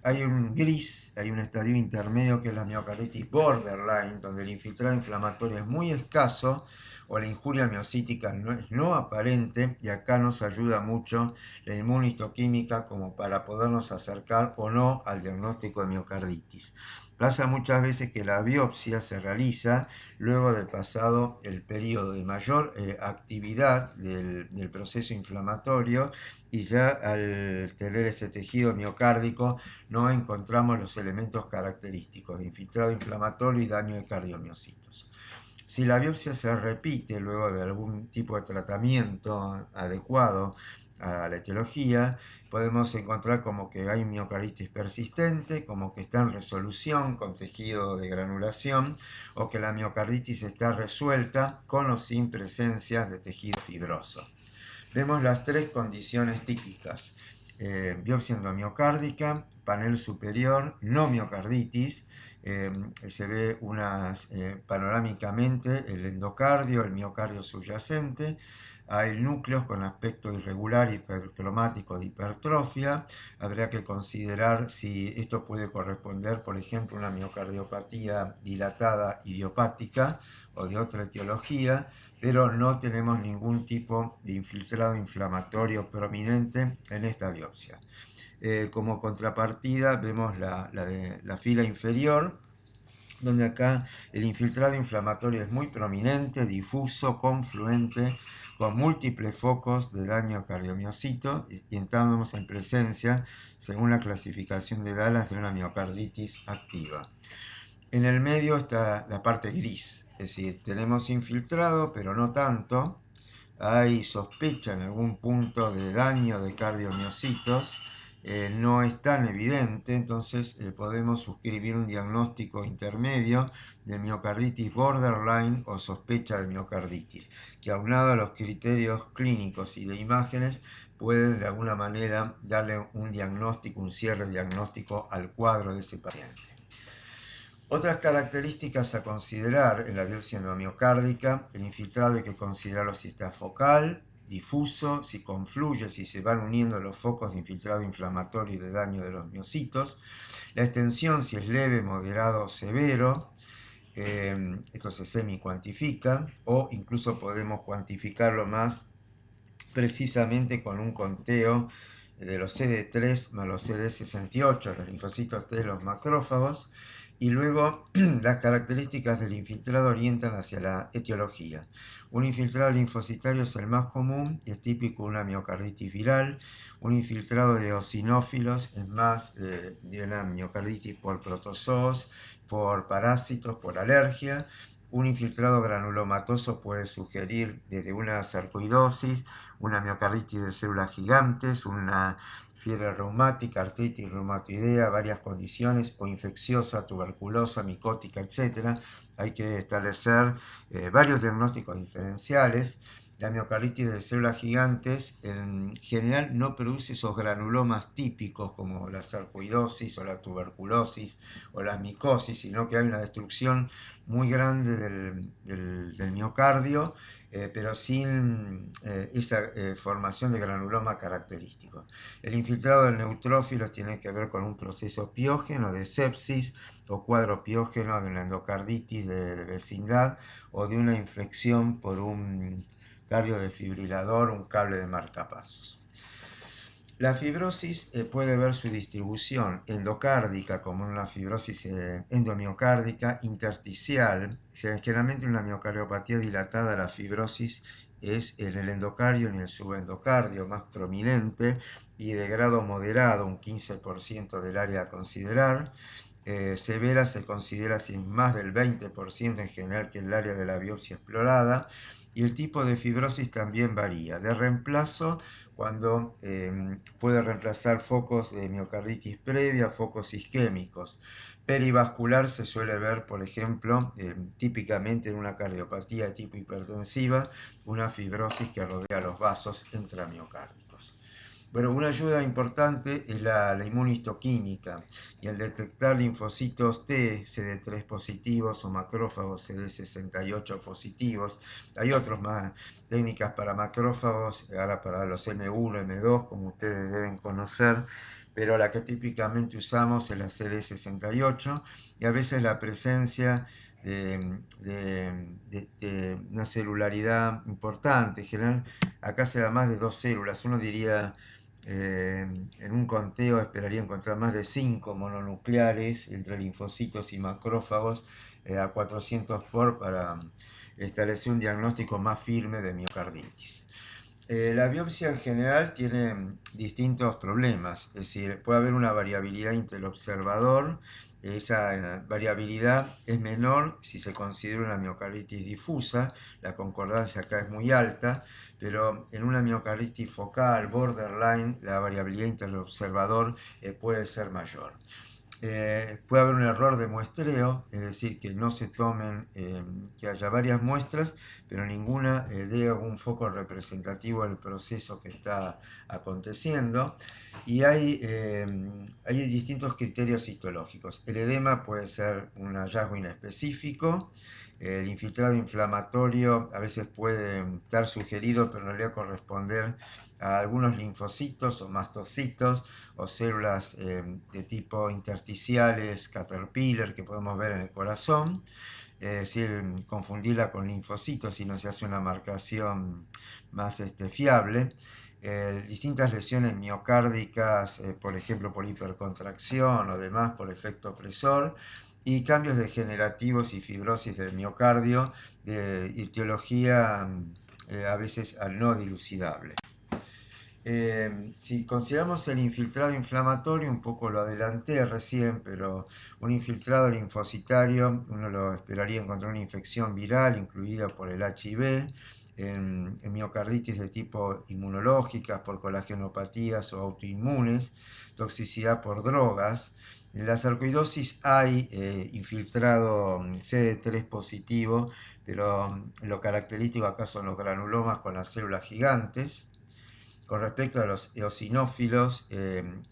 hay un gris, hay un estadio intermedio que es la miocarditis borderline, donde el infiltrado inflamatorio es muy escaso o la injuria miocítica no aparente, y acá nos ayuda mucho la inmunistoquímica como para podernos acercar o no al diagnóstico de miocarditis. Pasa muchas veces que la biopsia se realiza luego de pasado el periodo de mayor actividad del proceso inflamatorio, y ya al tener ese tejido miocárdico no encontramos los elementos característicos de infiltrado inflamatorio y daño de cardiomiocitos. Si la biopsia se repite luego de algún tipo de tratamiento adecuado a la etiología, podemos encontrar como que hay miocarditis persistente, como que está en resolución con tejido de granulación, o que la miocarditis está resuelta con o sin presencia de tejido fibroso. Vemos las tres condiciones típicas: biopsia endomiocárdica, panel superior, no miocarditis. Se ve panorámicamente el endocardio, el miocardio subyacente. Hay núcleos con aspecto irregular, hipercromático de hipertrofia. Habría que considerar si esto puede corresponder, por ejemplo, a una miocardiopatía dilatada idiopática o de otra etiología, pero no tenemos ningún tipo de infiltrado inflamatorio prominente en esta biopsia. Como contrapartida vemos la fila inferior, donde acá el infiltrado inflamatorio es muy prominente, difuso, confluente, con múltiples focos de daño a cardiomiocito, y estamos en presencia, según la clasificación de Dallas, de una miocarditis activa. En el medio está la parte gris, es decir, tenemos infiltrado, pero no tanto. Hay sospecha en algún punto de daño de cardiomiocitos, no es tan evidente, entonces podemos suscribir un diagnóstico intermedio de miocarditis borderline o sospecha de miocarditis, que aunado a los criterios clínicos y de imágenes pueden de alguna manera darle un diagnóstico, un cierre diagnóstico al cuadro de ese paciente. Otras características a considerar en la biopsia endomiocárdica: el infiltrado hay que considerarlo si está focal, difuso, si confluye, si se van uniendo los focos de infiltrado inflamatorio y de daño de los miocitos. La extensión, si es leve, moderado o severo. Esto se semi-cuantifica, o incluso podemos cuantificarlo más precisamente con un conteo de los CD3 más los CD68, los linfocitos T, los macrófagos. Y luego las características del infiltrado orientan hacia la etiología. Un infiltrado linfocitario es el más común y es típico de una miocarditis viral. Un infiltrado de eosinófilos es más de una miocarditis por protozoos, por parásitos, por alergia. Un infiltrado granulomatoso puede sugerir desde una sarcoidosis, una miocarditis de células gigantes, una fiebre reumática, artritis reumatoidea, varias condiciones, o infecciosa, tuberculosa, micótica, etc. Hay que establecer varios diagnósticos diferenciales. La miocarditis de células gigantes en general no produce esos granulomas típicos como la sarcoidosis o la tuberculosis o la micosis, sino que hay una destrucción muy grande del miocardio, pero sin esa formación de granuloma característico. El infiltrado de neutrófilos tiene que ver con un proceso piógeno de sepsis o cuadro piógeno de una endocarditis de vecindad o de una infección por un cardiodefibrilador, un cable de marcapasos. La fibrosis puede ver su distribución endocárdica como una fibrosis endomiocárdica, intersticial. Generalmente en una miocardiopatía dilatada la fibrosis es en el endocardio y en el subendocardio más prominente y de grado moderado, un 15% del área a considerar. Severa se considera sin más del 20% en general, que es el área de la biopsia explorada. Y el tipo de fibrosis también varía. De reemplazo, cuando puede reemplazar focos de miocarditis previa, focos isquémicos. Perivascular se suele ver, por ejemplo, típicamente en una cardiopatía de tipo hipertensiva, una fibrosis que rodea los vasos intramiocárdicos. Bueno, una ayuda importante es la inmunistoquímica, y al detectar linfocitos T, CD3 positivos o macrófagos CD68 positivos. Hay otras más técnicas para macrófagos, ahora para los M1, M2, como ustedes deben conocer, pero la que típicamente usamos es la CD68, y a veces la presencia de una celularidad importante. En general, acá se da más de 2 células. Uno diría, en un conteo esperaría encontrar más de 5 mononucleares entre linfocitos y macrófagos a 400 por para establecer un diagnóstico más firme de miocarditis. La biopsia en general tiene distintos problemas, es decir, puede haber una variabilidad entre el observador. Esa variabilidad es menor si se considera una miocarditis difusa, la concordancia acá es muy alta, pero en una miocarditis focal, borderline, la variabilidad entre el observador puede ser mayor. Puede haber un error de muestreo, es decir, que no se tomen, que haya varias muestras, pero ninguna dé un foco representativo del proceso que está aconteciendo. Y hay distintos criterios histológicos. El edema puede ser un hallazgo inespecífico. El infiltrado inflamatorio a veces puede estar sugerido, pero en realidad corresponder a algunos linfocitos o mastocitos o células de tipo intersticiales, caterpillar, que podemos ver en el corazón. Es decir, confundirla con linfocitos si no se hace una marcación más fiable. Distintas lesiones miocárdicas, por ejemplo por hipercontracción o demás por efecto opresor, y cambios degenerativos y fibrosis del miocardio de etiología a veces no dilucidable. Si consideramos el infiltrado inflamatorio, un poco lo adelanté recién, pero un infiltrado linfocitario, uno lo esperaría encontrar una infección viral incluida por el HIV, en miocarditis de tipo inmunológicas, por colagenopatías o autoinmunes, toxicidad por drogas. En la sarcoidosis hay infiltrado CD3 positivo, pero lo característico acá son los granulomas con las células gigantes. Con respecto a los eosinófilos,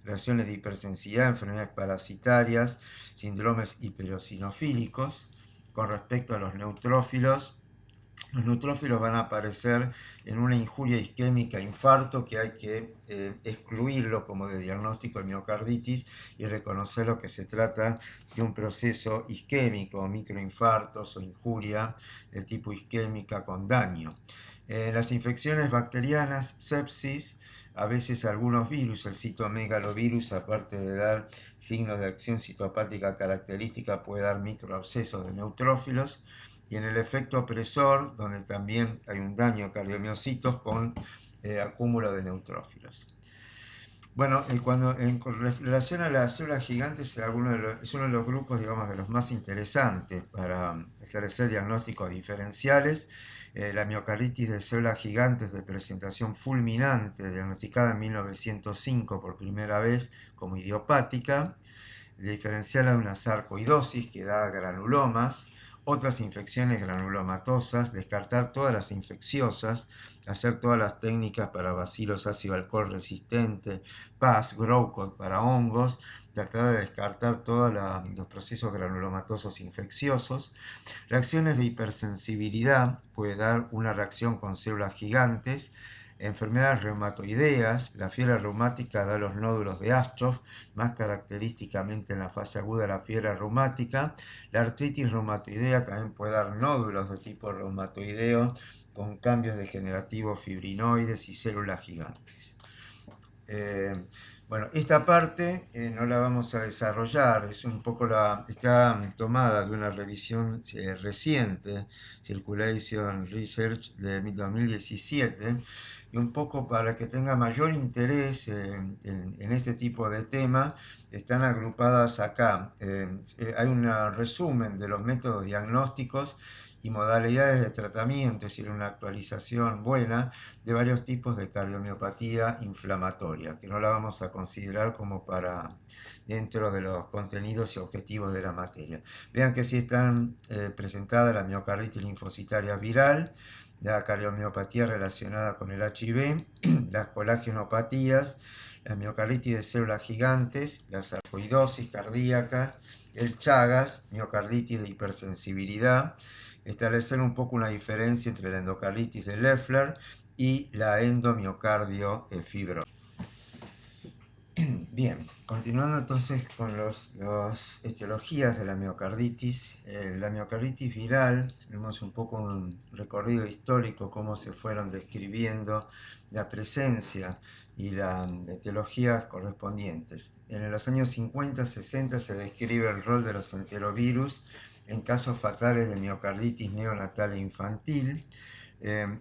reacciones de hipersensibilidad, enfermedades parasitarias, síndromes hipereosinofílicos. Con respecto a los neutrófilos van a aparecer en una injuria isquémica, infarto, que hay que excluirlo como de diagnóstico de miocarditis y reconocer lo que se trata de un proceso isquémico, microinfartos o injuria de tipo isquémica con daño. Las infecciones bacterianas, sepsis, a veces algunos virus, el citomegalovirus, aparte de dar signos de acción citopática característica, puede dar microabscesos de neutrófilos. Y en el efecto opresor, donde también hay un daño a cardiomiocitos con acúmulo de neutrófilos. Bueno, en relación a las células gigantes, es uno de los grupos, digamos, de los más interesantes para establecer diagnósticos diferenciales. La miocarditis de células gigantes de presentación fulminante, diagnosticada en 1905 por primera vez como idiopática, diferenciarla de una sarcoidosis que da granulomas, otras infecciones granulomatosas, descartar todas las infecciosas, hacer todas las técnicas para bacilos ácido alcohol resistente, PAS, Growcode para hongos, tratar de descartar todos los procesos granulomatosos infecciosos. Reacciones de hipersensibilidad, puede dar una reacción con células gigantes. Enfermedades reumatoideas, la fiebre reumática da los nódulos de Astroff, más característicamente en la fase aguda de la fiebre reumática. La artritis reumatoidea también puede dar nódulos de tipo reumatoideo con cambios degenerativos fibrinoides y células gigantes. Bueno, esta parte no la vamos a desarrollar, es un poco está tomada de una revisión reciente, Circulation Research de 2017, y un poco para que tenga mayor interés en este tipo de tema, están agrupadas acá. Hay un resumen de los métodos diagnósticos y modalidades de tratamiento, es decir, una actualización buena de varios tipos de cardiomiopatía inflamatoria, que no la vamos a considerar como para dentro de los contenidos y objetivos de la materia. Vean que sí están presentadas la miocarditis linfocitaria viral, la cardiomiopatía relacionada con el HIV, las colagenopatías, la miocarditis de células gigantes, la sarcoidosis cardíaca, el Chagas, miocarditis de hipersensibilidad, establecer un poco una diferencia entre la endocarditis de Leffler y la endomiocardio fibrosa. Bien, continuando entonces con las etiologías de la miocarditis. La miocarditis viral, tenemos un poco un recorrido histórico, cómo se fueron describiendo la presencia y las etiologías correspondientes. En los años 50-60 se describe el rol de los enterovirus en casos fatales de miocarditis neonatal e infantil,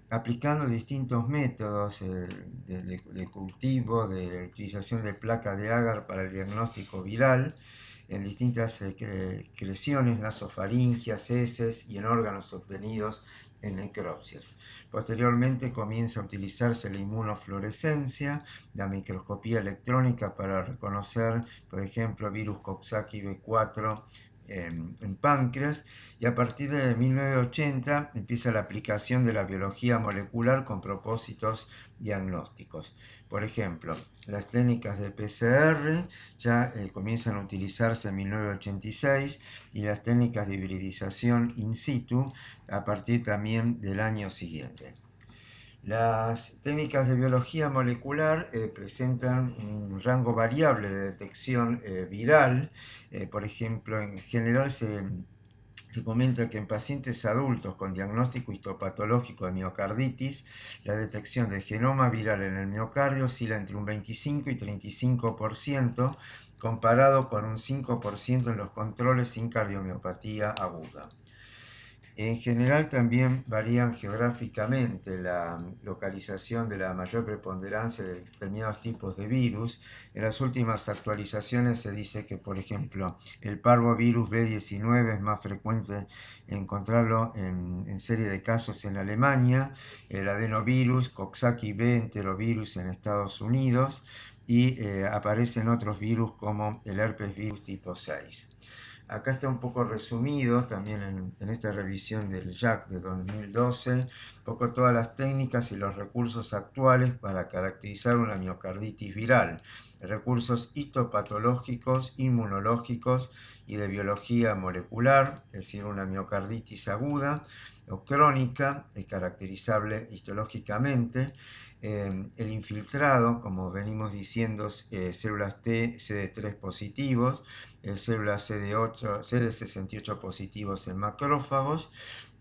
aplicando distintos métodos de cultivo, de utilización de placa de agar para el diagnóstico viral, en distintas secreciones nasofaringias, heces y en órganos obtenidos en necropsias. Posteriormente comienza a utilizarse la inmunofluorescencia, la microscopía electrónica para reconocer, por ejemplo, virus Coxsackie B4 en páncreas, y a partir de 1980 empieza la aplicación de la biología molecular con propósitos diagnósticos. Por ejemplo, las técnicas de PCR ya comienzan a utilizarse en 1986 y las técnicas de hibridización in situ a partir también del año siguiente. Las técnicas de biología molecular presentan un rango variable de detección viral. Por ejemplo, en general se comenta que en pacientes adultos con diagnóstico histopatológico de miocarditis, la detección del genoma viral en el miocardio oscila entre un 25 y 35%, comparado con un 5% en los controles sin cardiomiopatía aguda. En general también varían geográficamente la localización de la mayor preponderancia de determinados tipos de virus. En las últimas actualizaciones se dice que, por ejemplo, el parvovirus B19 es más frecuente encontrarlo en serie de casos en Alemania, el adenovirus, Coxsackie B enterovirus en Estados Unidos, y aparecen otros virus como el herpes virus tipo 6. Acá está un poco resumido también en esta revisión del JAC de 2012, un poco todas las técnicas y los recursos actuales para caracterizar una miocarditis viral, recursos histopatológicos, inmunológicos y de biología molecular, es decir, una miocarditis aguda o crónica, caracterizable histológicamente. El infiltrado, como venimos diciendo, células T, CD3 positivos, células CD68 positivos en macrófagos,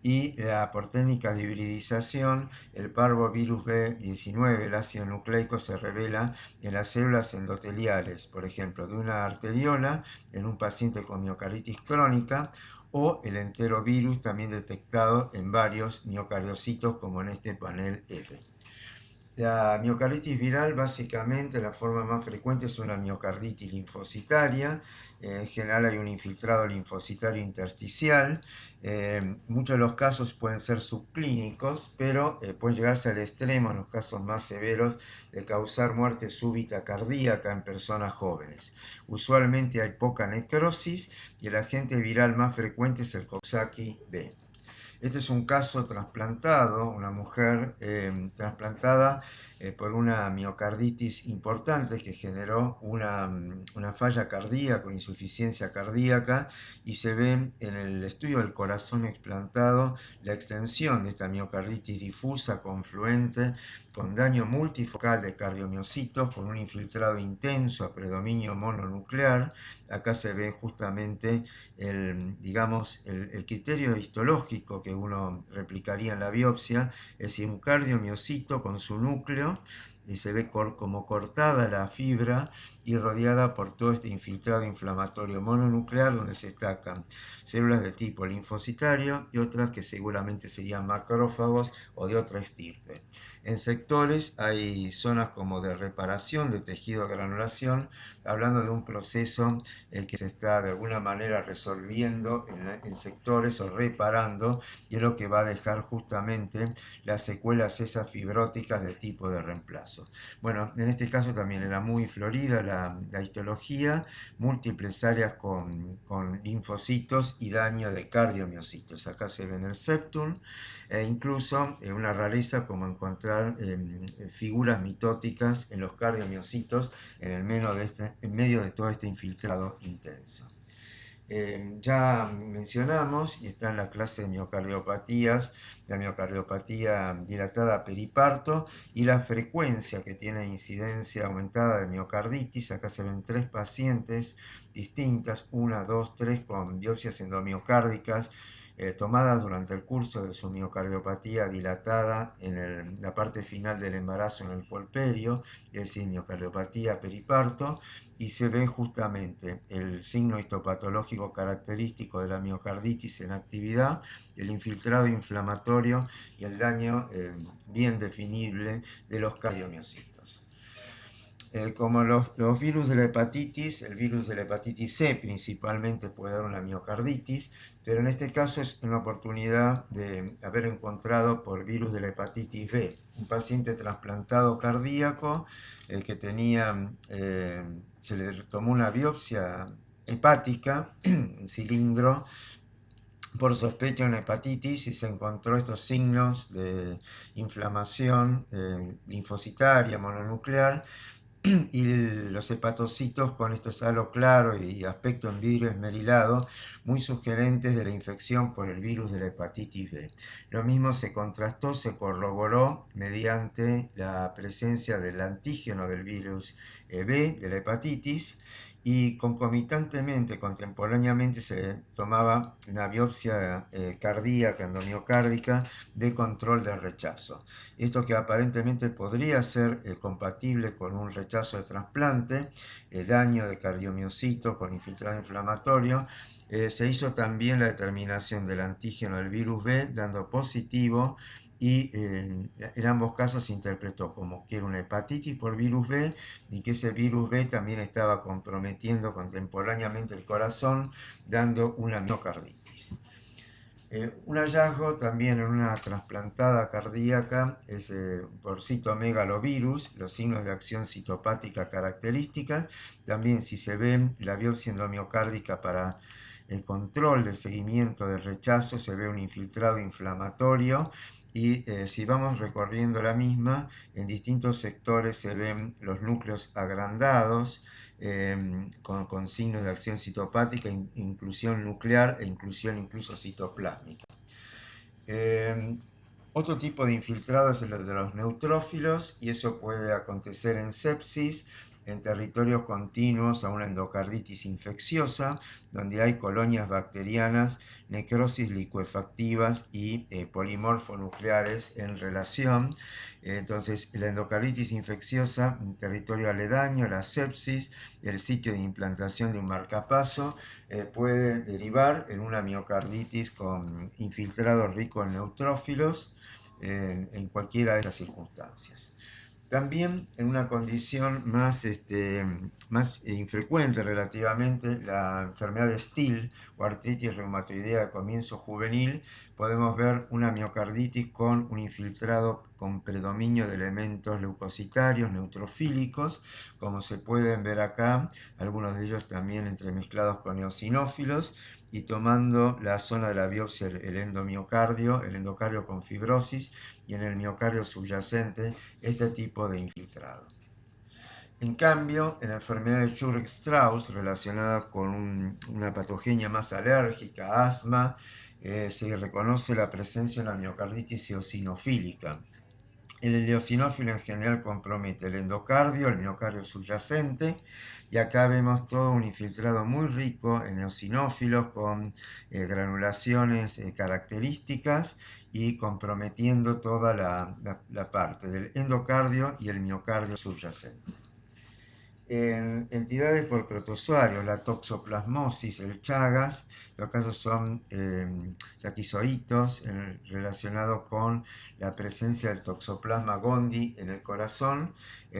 y por técnicas de hibridización, el parvovirus B19, el ácido nucleico, se revela en las células endoteliales, por ejemplo, de una arteriola en un paciente con miocarditis crónica, o el enterovirus también detectado en varios miocardiocitos, como en este panel F. La miocarditis viral, básicamente, la forma más frecuente es una miocarditis linfocitaria. En general hay un infiltrado linfocitario intersticial. Muchos de los casos pueden ser subclínicos, pero pueden llegarse al extremo, en los casos más severos, de causar muerte súbita cardíaca en personas jóvenes. Usualmente hay poca necrosis y el agente viral más frecuente es el Coxsackie B. Este es un caso trasplantado, una mujer trasplantada por una miocarditis importante que generó una falla cardíaca, una insuficiencia cardíaca, y se ve en el estudio del corazón explantado la extensión de esta miocarditis difusa, confluente, con daño multifocal de cardiomiocitos, con un infiltrado intenso a predominio mononuclear. Acá se ve justamente el criterio histológico que uno replicaría en la biopsia, es decir, un cardiomiocito con su núcleo, y se ve como cortada la fibra y rodeada por todo este infiltrado inflamatorio mononuclear, donde se destacan células de tipo linfocitario y otras que seguramente serían macrófagos o de otra estirpe. En sectores hay zonas como de reparación de tejido de granulación, hablando de un proceso que se está de alguna manera resolviendo en sectores o reparando, y es lo que va a dejar justamente las secuelas esas fibróticas de tipo de reemplazo. Bueno, en este caso también era muy florida la histología, múltiples áreas con linfocitos y daño de cardiomiocitos. Acá se ve en el septum, e incluso una rareza como encontrar figuras mitóticas en los cardiomiocitos en medio de todo este infiltrado intenso. Ya mencionamos, y está en la clase de miocardiopatías, la miocardiopatía dilatada periparto y la frecuencia que tiene incidencia aumentada de miocarditis. Acá se ven 3 pacientes distintas, 1, 2, 3, con biopsias endomiocárdicas tomadas durante el curso de su miocardiopatía dilatada en la parte final del embarazo en el puerperio, es decir, miocardiopatía periparto, y se ve justamente el signo histopatológico característico de la miocarditis en actividad, el infiltrado inflamatorio y el daño bien definible de los cardiomiocitos. Como los virus de la hepatitis, el virus de la hepatitis C principalmente puede dar una miocarditis, pero en este caso es una oportunidad de haber encontrado por virus de la hepatitis B, un paciente trasplantado cardíaco que tenía, se le tomó una biopsia hepática, un cilindro, por sospecha de una hepatitis y se encontró estos signos de inflamación linfocitaria mononuclear y los hepatocitos con estos halo claro y aspecto en vidrio esmerilado, muy sugerentes de la infección por el virus de la hepatitis B. Lo mismo se contrastó, se corroboró mediante la presencia del antígeno del virus B, de la hepatitis, y concomitantemente, contemporáneamente, se tomaba una biopsia cardíaca, endomiocárdica, de control de rechazo. Esto que aparentemente podría ser compatible con un rechazo de trasplante, daño de cardiomiocitos con infiltrado inflamatorio. Se hizo también la determinación del antígeno del virus B, dando positivo, y en ambos casos se interpretó como que era una hepatitis por virus B y que ese virus B también estaba comprometiendo contemporáneamente el corazón, dando una miocarditis. Un hallazgo también en una trasplantada cardíaca es por citomegalovirus, los signos de acción citopática características. También si se ve la biopsia endomiocárdica para el control del seguimiento del rechazo, se ve un infiltrado inflamatorio y si vamos recorriendo la misma, en distintos sectores se ven los núcleos agrandados, con signos de acción citopática, inclusión nuclear e inclusión incluso citoplásmica. Otro tipo de infiltrado es el de los neutrófilos, y eso puede acontecer en sepsis, en territorios continuos a una endocarditis infecciosa, donde hay colonias bacterianas, necrosis licuefactivas y polimorfonucleares en relación. Entonces, la endocarditis infecciosa, un territorio aledaño, la sepsis, el sitio de implantación de un marcapaso, puede derivar en una miocarditis con infiltrado rico en neutrófilos en cualquiera de estas circunstancias. También en una condición más infrecuente relativamente, la enfermedad de Still o artritis reumatoidea de comienzo juvenil, podemos ver una miocarditis con un infiltrado con predominio de elementos leucocitarios, neutrofílicos, como se pueden ver acá, algunos de ellos también entremezclados con eosinófilos, y tomando la zona de la biopsia el endocardio con fibrosis, y en el miocardio subyacente este tipo de infiltrado. En cambio, en la enfermedad de Churg-Strauss, relacionada con una patogenia más alérgica, asma, se reconoce la presencia de una miocarditis eosinofílica. El eosinófilo en general compromete el endocardio, el miocardio subyacente, y acá vemos todo un infiltrado muy rico en eosinófilos con granulaciones características y comprometiendo toda la parte del endocardio y el miocardio subyacente. En entidades por protozoarios, la toxoplasmosis, el Chagas, los casos son taquizoitos relacionados con la presencia del toxoplasma gondii en el corazón.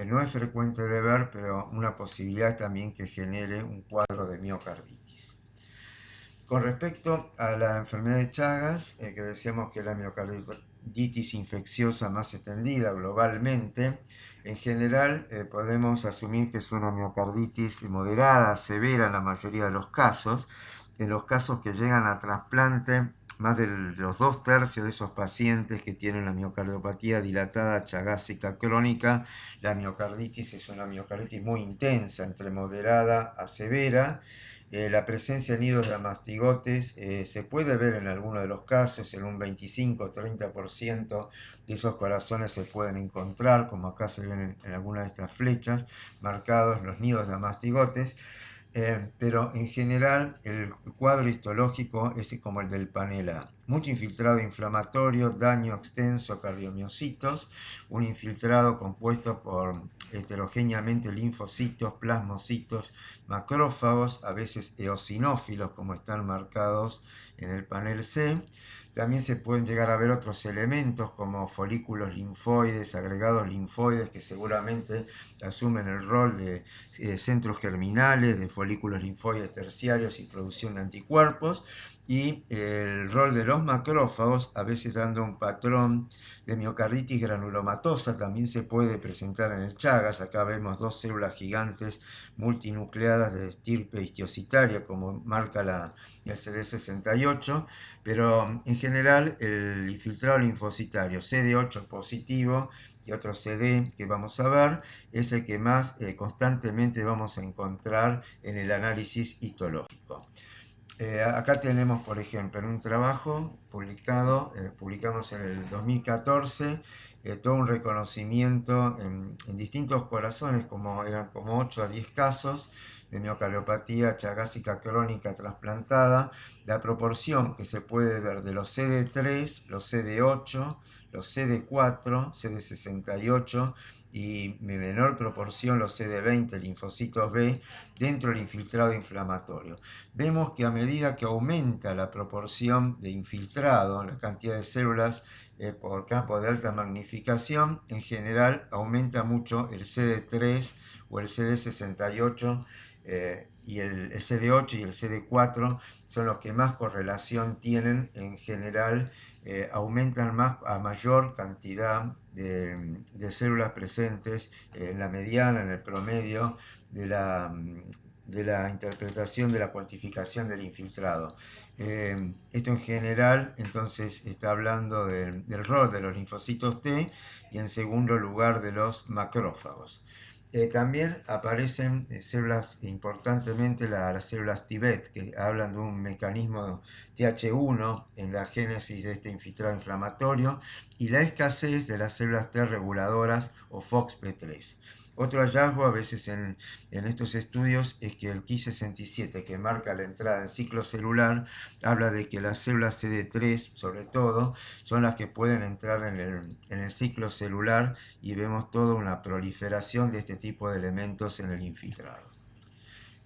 No es frecuente de ver, pero una posibilidad también que genere un cuadro de miocarditis. Con respecto a la enfermedad de Chagas, que decíamos que la miocarditis infecciosa más extendida globalmente, en general podemos asumir que es una miocarditis moderada, severa en la mayoría de los casos. En los casos que llegan a trasplante más de los 2/3 de esos pacientes que tienen la miocardiopatía dilatada chagásica crónica, la miocarditis es una miocarditis muy intensa, entre moderada a severa. La presencia de nidos de mastigotes se puede ver en algunos de los casos, en un 25-30% de esos corazones se pueden encontrar, como acá se ven en algunas de estas flechas, marcados los nidos de mastigotes. Pero en general el cuadro histológico es como el del panel A. Mucho infiltrado inflamatorio, daño extenso, cardiomiocitos, un infiltrado compuesto por heterogéneamente linfocitos, plasmocitos, macrófagos, a veces eosinófilos como están marcados en el panel C. También se pueden llegar a ver otros elementos como folículos linfoides, agregados linfoides que seguramente asumen el rol de centros germinales, de folículos linfoides terciarios y producción de anticuerpos, y el rol de los macrófagos, a veces dando un patrón de miocarditis granulomatosa, también se puede presentar en el Chagas. Acá vemos dos células gigantes multinucleadas de estirpe histiocitaria, como marca el CD68, pero en general el infiltrado linfocitario CD8 positivo y otro CD que vamos a ver es el que más constantemente vamos a encontrar en el análisis histológico. Acá tenemos, por ejemplo, en un trabajo publicamos en el 2014, todo un reconocimiento en distintos corazones, eran como 8 a 10 casos de miocardiopatía chagásica crónica trasplantada, la proporción que se puede ver de los CD3, los CD8, los CD4, CD68 y en menor proporción los CD20, linfocitos B, dentro del infiltrado inflamatorio. Vemos que a medida que aumenta la proporción de infiltrado, la cantidad de células por campo de alta magnificación, en general aumenta mucho el CD3 o el CD68 y el CD8 y el CD4 son los que más correlación tienen. En general aumentan más a mayor cantidad de células presentes en la mediana, en el promedio de la interpretación de la cuantificación del infiltrado. Esto en general entonces está hablando del rol de los linfocitos T y en segundo lugar de los macrófagos. También aparecen células, importantemente las células Tibet, que hablan de un mecanismo TH1 en la génesis de este infiltrado inflamatorio y la escasez de las células T reguladoras o FOXP3. Otro hallazgo a veces en estos estudios es que el Ki67, que marca la entrada en ciclo celular, habla de que las células CD3, sobre todo, son las que pueden entrar en el ciclo celular y vemos toda una proliferación de este tipo de elementos en el infiltrado.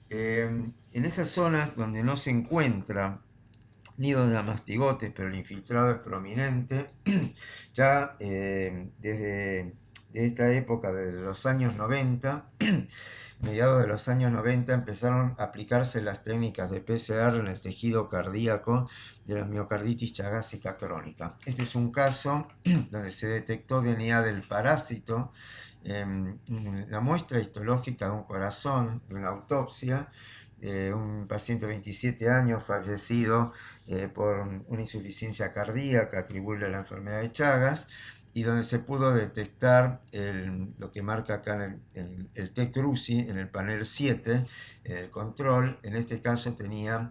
En esas zonas donde no se encuentra nidos de mastigotes, pero el infiltrado es prominente, ya desde esta época, desde los años 90, mediados de los años 90, empezaron a aplicarse las técnicas de PCR en el tejido cardíaco de la miocarditis chagásica crónica. Este es un caso donde se detectó DNA del parásito en la muestra histológica de un corazón, de una autopsia, un paciente de 27 años fallecido por una insuficiencia cardíaca atribuible a la enfermedad de Chagas, y donde se pudo detectar lo que marca acá el T-Cruci en el panel 7, en el control. En este caso tenía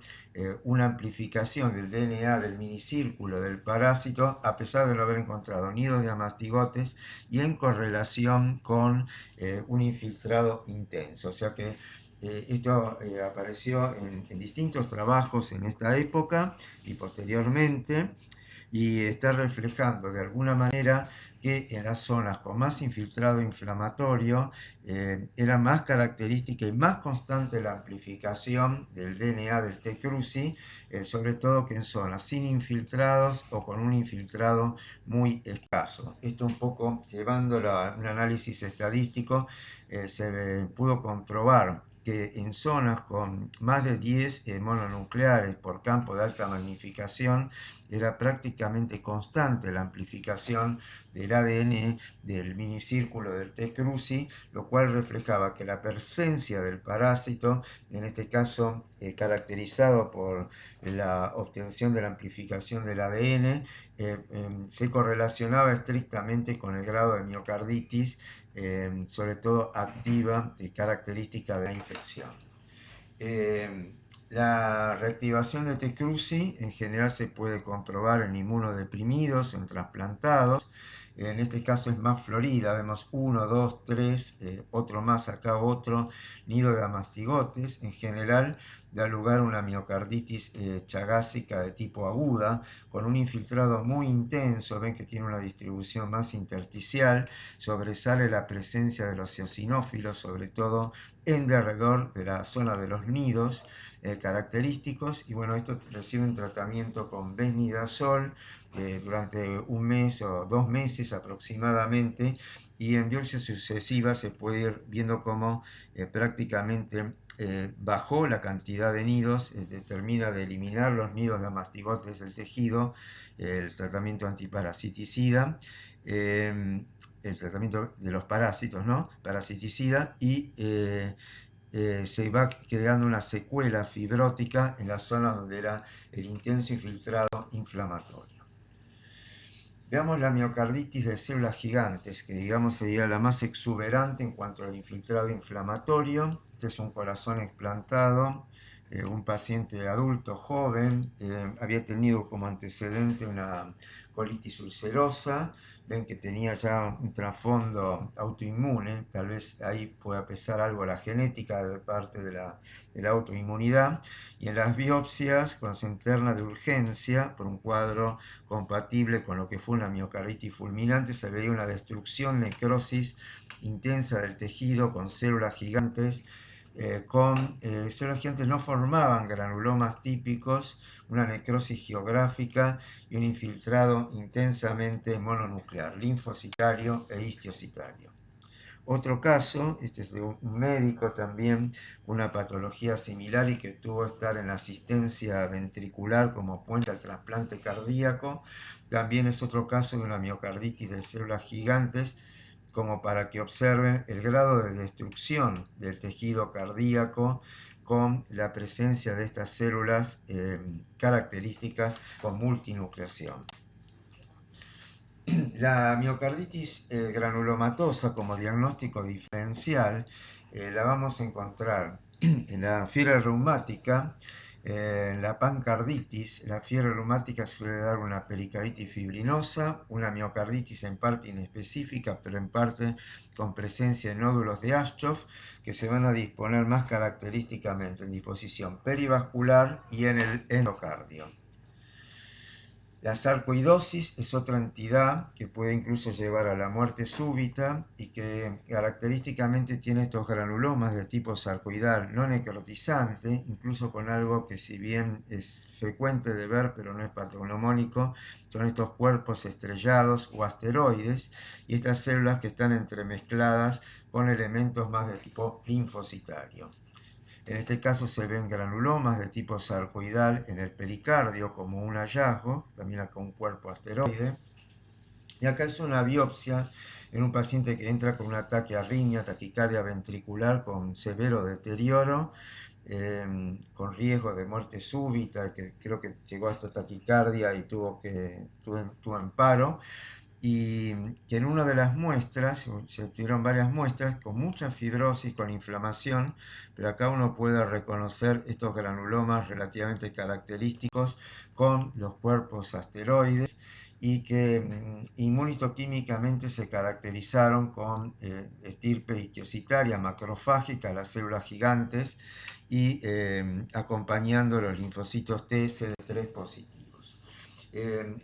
una amplificación del DNA del minicírculo del parásito, a pesar de no haber encontrado nidos de mastigotes y en correlación con un infiltrado intenso. O sea que esto apareció en distintos trabajos en esta época y posteriormente, y está reflejando de alguna manera que en las zonas con más infiltrado inflamatorio era más característica y más constante la amplificación del DNA del T-Cruci, sobre todo que en zonas sin infiltrados o con un infiltrado muy escaso. Esto un poco llevándolo a un análisis estadístico, se pudo comprobar que en zonas con más de 10 mononucleares por campo de alta magnificación, era prácticamente constante la amplificación del ADN del minicírculo del T. cruzi, lo cual reflejaba que la presencia del parásito, en este caso caracterizado por la obtención de la amplificación del ADN, se correlacionaba estrictamente con el grado de miocarditis, sobre todo activa, característica de la infección. La reactivación de T. cruzi en general se puede comprobar en inmunodeprimidos, en trasplantados. En este caso es más florida, vemos 1, 2, 3, otro más, acá otro, nido de amastigotes. En general da lugar a una miocarditis chagásica de tipo aguda, con un infiltrado muy intenso, ven que tiene una distribución más intersticial, sobresale la presencia de los eosinófilos, sobre todo en derredor de la zona de los nidos característicos, y bueno, esto recibe un tratamiento con benidazol durante un mes o 2 meses aproximadamente, y en biopsias sucesivas se puede ir viendo cómo prácticamente bajó la cantidad de nidos, termina de eliminar los nidos de amastigotes del tejido, el tratamiento antiparasiticida, el tratamiento de los parásitos, ¿no? Parasiticida, y se va creando una secuela fibrótica en las zonas donde era el intenso infiltrado inflamatorio. Veamos la miocarditis de células gigantes, que digamos sería la más exuberante en cuanto al infiltrado inflamatorio. Este es un corazón explantado, un paciente adulto joven, había tenido como antecedente una colitis ulcerosa. Ven que tenía ya un trasfondo autoinmune, tal vez ahí pueda pesar algo la genética de parte de la autoinmunidad, y en las biopsias, cuando se interna de urgencia por un cuadro compatible con lo que fue una miocarditis fulminante, se veía una destrucción, necrosis intensa del tejido con células gigantes. Células gigantes no formaban granulomas típicos, una necrosis geográfica y un infiltrado intensamente mononuclear, linfocitario e histiocytario. Otro caso, este es de un médico también, una patología similar y que tuvo que estar en asistencia ventricular como puente al trasplante cardíaco. También es otro caso de una miocarditis de células gigantes, como para que observen el grado de destrucción del tejido cardíaco con la presencia de estas células características con multinucleación. La miocarditis granulomatosa como diagnóstico diferencial la vamos a encontrar en la fiebre reumática, la pancarditis. La fiebre reumática suele dar una pericarditis fibrinosa, una miocarditis en parte inespecífica, pero en parte con presencia de nódulos de Aschoff, que se van a disponer más característicamente en disposición perivascular y en el endocardio. La sarcoidosis es otra entidad que puede incluso llevar a la muerte súbita y que característicamente tiene estos granulomas de tipo sarcoidal no necrotizante, incluso con algo que si bien es frecuente de ver pero no es patognomónico, son estos cuerpos estrellados o asteroides, y estas células que están entremezcladas con elementos más de tipo linfocitario. En este caso se ven granulomas de tipo sarcoidal en el pericardio como un hallazgo, también acá un cuerpo asteroide. Y acá es una biopsia en un paciente que entra con un ataque a arritmia, taquicardia ventricular con severo deterioro, con riesgo de muerte súbita, que creo que llegó hasta taquicardia y tuvo en paro. Y que en una de las muestras, se obtuvieron varias muestras con mucha fibrosis, con inflamación, pero acá uno puede reconocer estos granulomas relativamente característicos con los cuerpos asteroides, y que inmunistoquímicamente se caracterizaron con estirpe histiocytaria macrofágica, las células gigantes, y acompañando los linfocitos T CD3 positivos.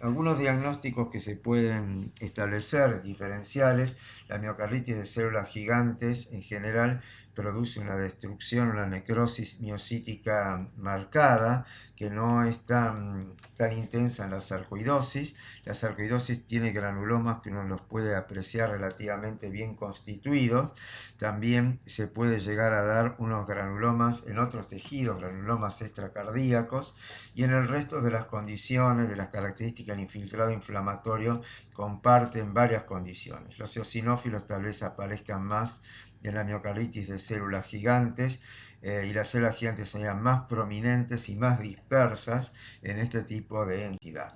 Algunos diagnósticos que se pueden establecer diferenciales: la miocarditis de células gigantes en general produce una destrucción, una necrosis miocítica marcada, que no es tan intensa en la sarcoidosis. La sarcoidosis tiene granulomas que uno los puede apreciar relativamente bien constituidos. También se puede llegar a dar unos granulomas en otros tejidos, granulomas extracardíacos, y en el resto de las condiciones, de las características del infiltrado inflamatorio, comparten varias condiciones. Los eosinófilos tal vez aparezcan más en la miocarditis de células gigantes, y las células gigantes serían más prominentes y más dispersas en este tipo de entidad.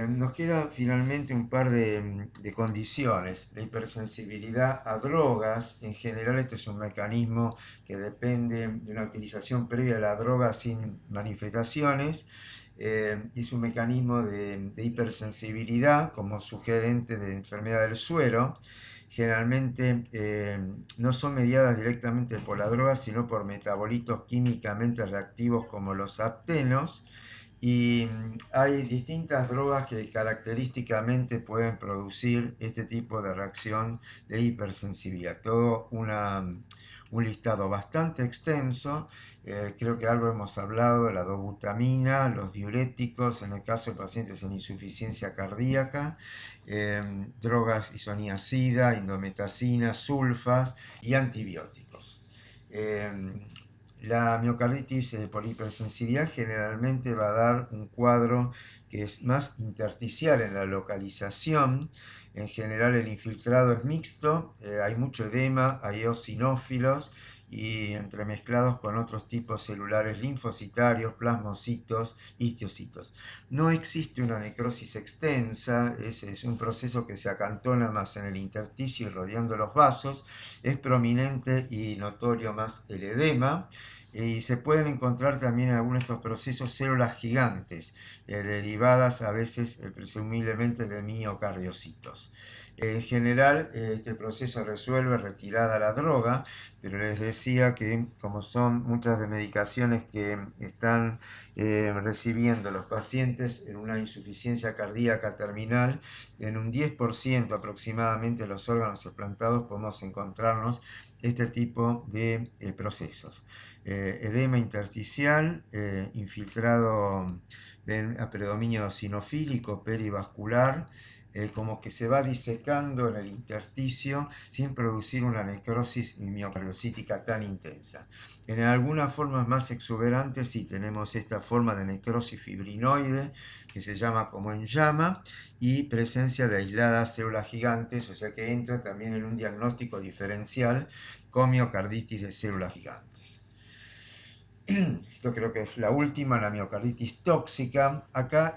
Nos queda finalmente un par de condiciones. La hipersensibilidad a drogas, en general este es un mecanismo que depende de una utilización previa de la droga sin manifestaciones. Es un mecanismo de hipersensibilidad como sugerente de enfermedad del suero. Generalmente no son mediadas directamente por la droga, sino por metabolitos químicamente reactivos como los aptenos. Y hay distintas drogas que característicamente pueden producir este tipo de reacción de hipersensibilidad. Todo un listado bastante extenso. Creo que algo hemos hablado de la dobutamina, los diuréticos, en el caso de pacientes en insuficiencia cardíaca, drogas isoniazida, indometacina, sulfas y antibióticos. La miocarditis por hipersensibilidad generalmente va a dar un cuadro que es más intersticial en la localización. En general el infiltrado es mixto, hay mucho edema, hay eosinófilos y entremezclados con otros tipos celulares linfocitarios, plasmocitos, histocitos. No existe una necrosis extensa, es un proceso que se acantona más en el intersticio y rodeando los vasos. Es prominente y notorio más el edema. Y se pueden encontrar también en algunos de estos procesos células gigantes, derivadas a veces presumiblemente de miocardiocitos. En general, este proceso resuelve retirada la droga, pero les decía que como son muchas de medicaciones que están recibiendo los pacientes en una insuficiencia cardíaca terminal, en un 10% aproximadamente de los órganos trasplantados podemos encontrarnos este tipo de procesos. Edema intersticial, infiltrado a predominio eosinofílico perivascular, como que se va disecando en el intersticio sin producir una necrosis miocardiocítica tan intensa. En algunas formas más exuberantes sí tenemos esta forma de necrosis fibrinoide que se llama como en llama, y presencia de aisladas células gigantes, o sea que entra también en un diagnóstico diferencial con miocarditis de células gigantes. Esto creo que es la última, la miocarditis tóxica. Acá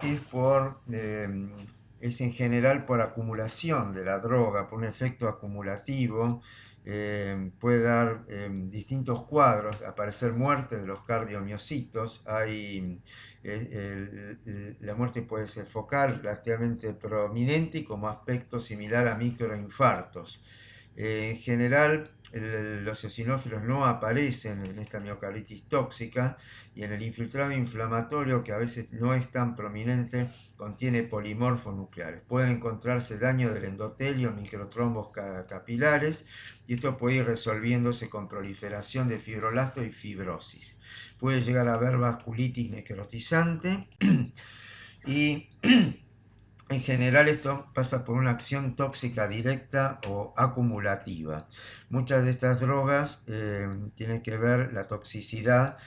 es en general por acumulación de la droga, por un efecto acumulativo. Puede dar distintos cuadros, aparecer muerte de los cardiomiocitos. La muerte puede ser focal, relativamente prominente y como aspecto similar a microinfartos. En general, los eosinófilos no aparecen en esta miocarditis tóxica, y en el infiltrado inflamatorio, que a veces no es tan prominente, contiene polimorfos nucleares. Pueden encontrarse daño del endotelio, microtrombos capilares, y esto puede ir resolviéndose con proliferación de fibroblastos y fibrosis. Puede llegar a haber vasculitis necrotizante y en general esto pasa por una acción tóxica directa o acumulativa. Muchas de estas drogas tienen que ver la toxicidad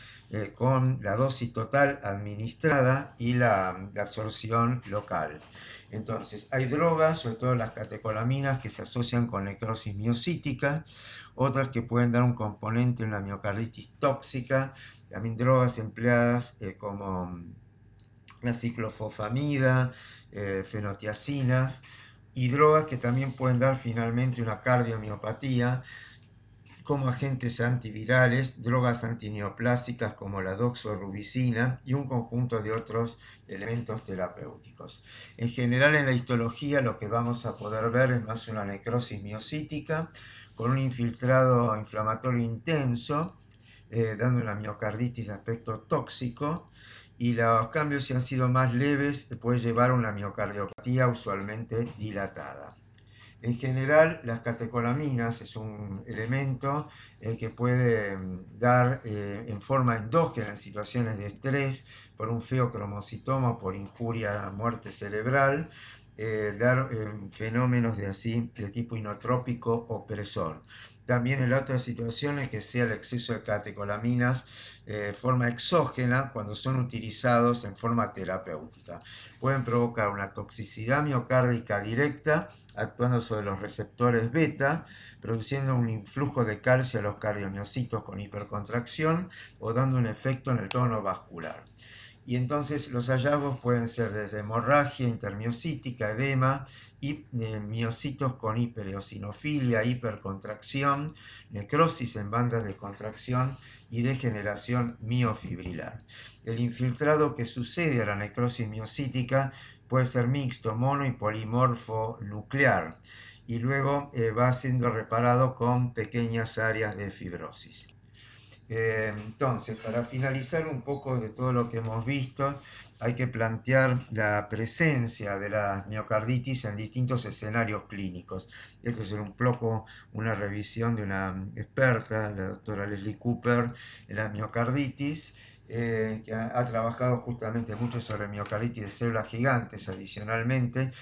con la dosis total administrada y la absorción local. Entonces, hay drogas, sobre todo las catecolaminas, que se asocian con necrosis miocítica, otras que pueden dar un componente en la miocarditis tóxica, también drogas empleadas como la ciclofosfamida, fenotiacinas, y drogas que también pueden dar finalmente una cardiomiopatía, como agentes antivirales, drogas antineoplásicas como la doxorubicina y un conjunto de otros elementos terapéuticos. En general, en la histología lo que vamos a poder ver es más una necrosis miocítica con un infiltrado inflamatorio intenso, dando una miocarditis de aspecto tóxico, y los cambios, si han sido más leves, puede llevar a una miocardiopatía usualmente dilatada. En general, las catecolaminas es un elemento que puede dar en forma endógena en situaciones de estrés por un feocromocitoma, por injuria, muerte cerebral, dar fenómenos de tipo inotrópico opresor. También en otras situaciones que sea el exceso de catecolaminas forma exógena cuando son utilizados en forma terapéutica. Pueden provocar una toxicidad miocárdica directa actuando sobre los receptores beta, produciendo un influjo de calcio a los cardiomiocitos con hipercontracción o dando un efecto en el tono vascular. Y entonces los hallazgos pueden ser desde hemorragia intermiocítica, edema, y miocitos con hipereosinofilia, hipercontracción, necrosis en bandas de contracción y degeneración miofibrilar. El infiltrado que sucede a la necrosis miocítica puede ser mixto, mono y polimorfo nuclear, y luego va siendo reparado con pequeñas áreas de fibrosis. Entonces, para finalizar un poco de todo lo que hemos visto, hay que plantear la presencia de la miocarditis en distintos escenarios clínicos. Esto es un poco una revisión de una experta, la doctora Leslie Cooper, en la miocarditis, que ha trabajado justamente mucho sobre miocarditis de células gigantes adicionalmente.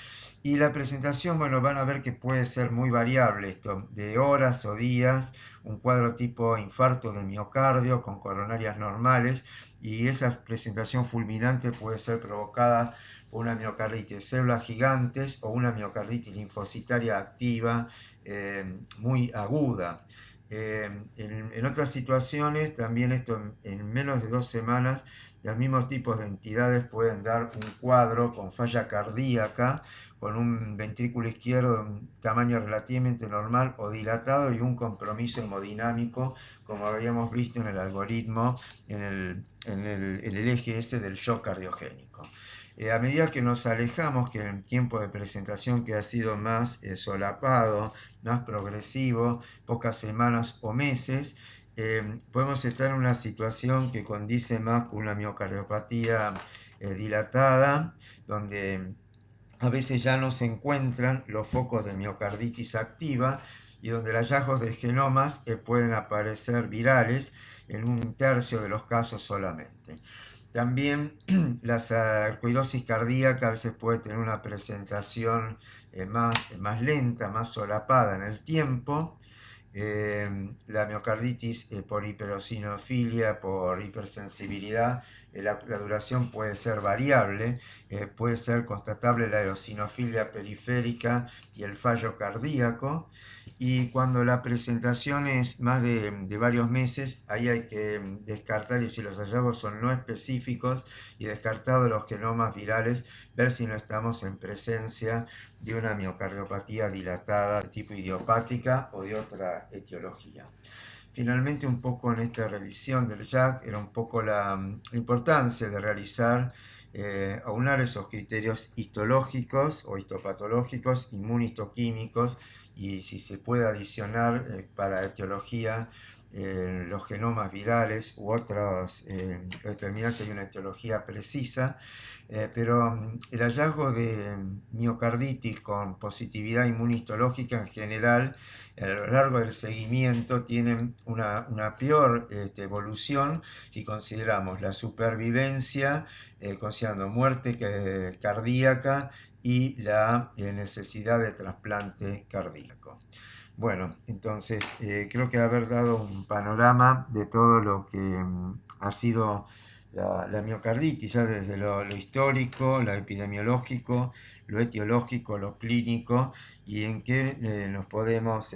Y la presentación, bueno, van a ver que puede ser muy variable esto, de horas o días, un cuadro tipo infarto de miocardio con coronarias normales, y esa presentación fulminante puede ser provocada por una miocarditis de células gigantes o una miocarditis linfocitaria activa muy aguda. En otras situaciones, también esto en menos de 2 semanas, los mismos tipos de entidades pueden dar un cuadro con falla cardíaca, con un ventrículo izquierdo de un tamaño relativamente normal o dilatado y un compromiso hemodinámico, como habíamos visto en el algoritmo, en el eje ese del shock cardiogénico. A medida que nos alejamos, que el tiempo de presentación que ha sido más solapado, más progresivo, pocas semanas o meses, podemos estar en una situación que condice más con una miocardiopatía dilatada, donde a veces ya no se encuentran los focos de miocarditis activa y donde los hallazgos de genomas pueden aparecer virales en 1/3 de los casos solamente. También la sarcoidosis cardíaca a veces puede tener una presentación más lenta, más solapada en el tiempo. La miocarditis por hiperosinofilia, por hipersensibilidad, la duración puede ser variable, puede ser constatable la eosinofilia periférica y el fallo cardíaco, y cuando la presentación es más de varios meses, ahí hay que descartar, y si los hallazgos son no específicos y descartados los genomas virales, ver si no estamos en presencia de una miocardiopatía dilatada de tipo idiopática o de otra etiología. Finalmente, un poco en esta revisión del JAK era un poco la importancia de realizar, aunar esos criterios histológicos o histopatológicos, inmunistoquímicos, y si se puede adicionar para etiología los genomas virales u otros, determinar si hay una etiología precisa, pero el hallazgo de miocarditis con positividad inmunihistológica en general a lo largo del seguimiento tienen una peor evolución si consideramos la supervivencia, considerando muerte cardíaca y la necesidad de trasplante cardíaco. Bueno, entonces creo que haber dado un panorama de todo lo que ha sido la miocarditis, ya desde lo histórico, lo epidemiológico, lo etiológico, lo clínico, y en qué nos podemos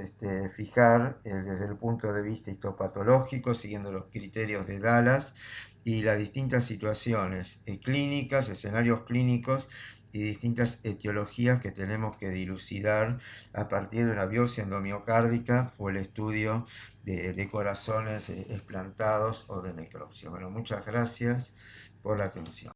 fijar desde el punto de vista histopatológico, siguiendo los criterios de Dallas, y las distintas situaciones clínicas, escenarios clínicos y distintas etiologías que tenemos que dilucidar a partir de una biopsia endomiocárdica o el estudio de corazones explantados o de necropsia. Bueno, muchas gracias por la atención.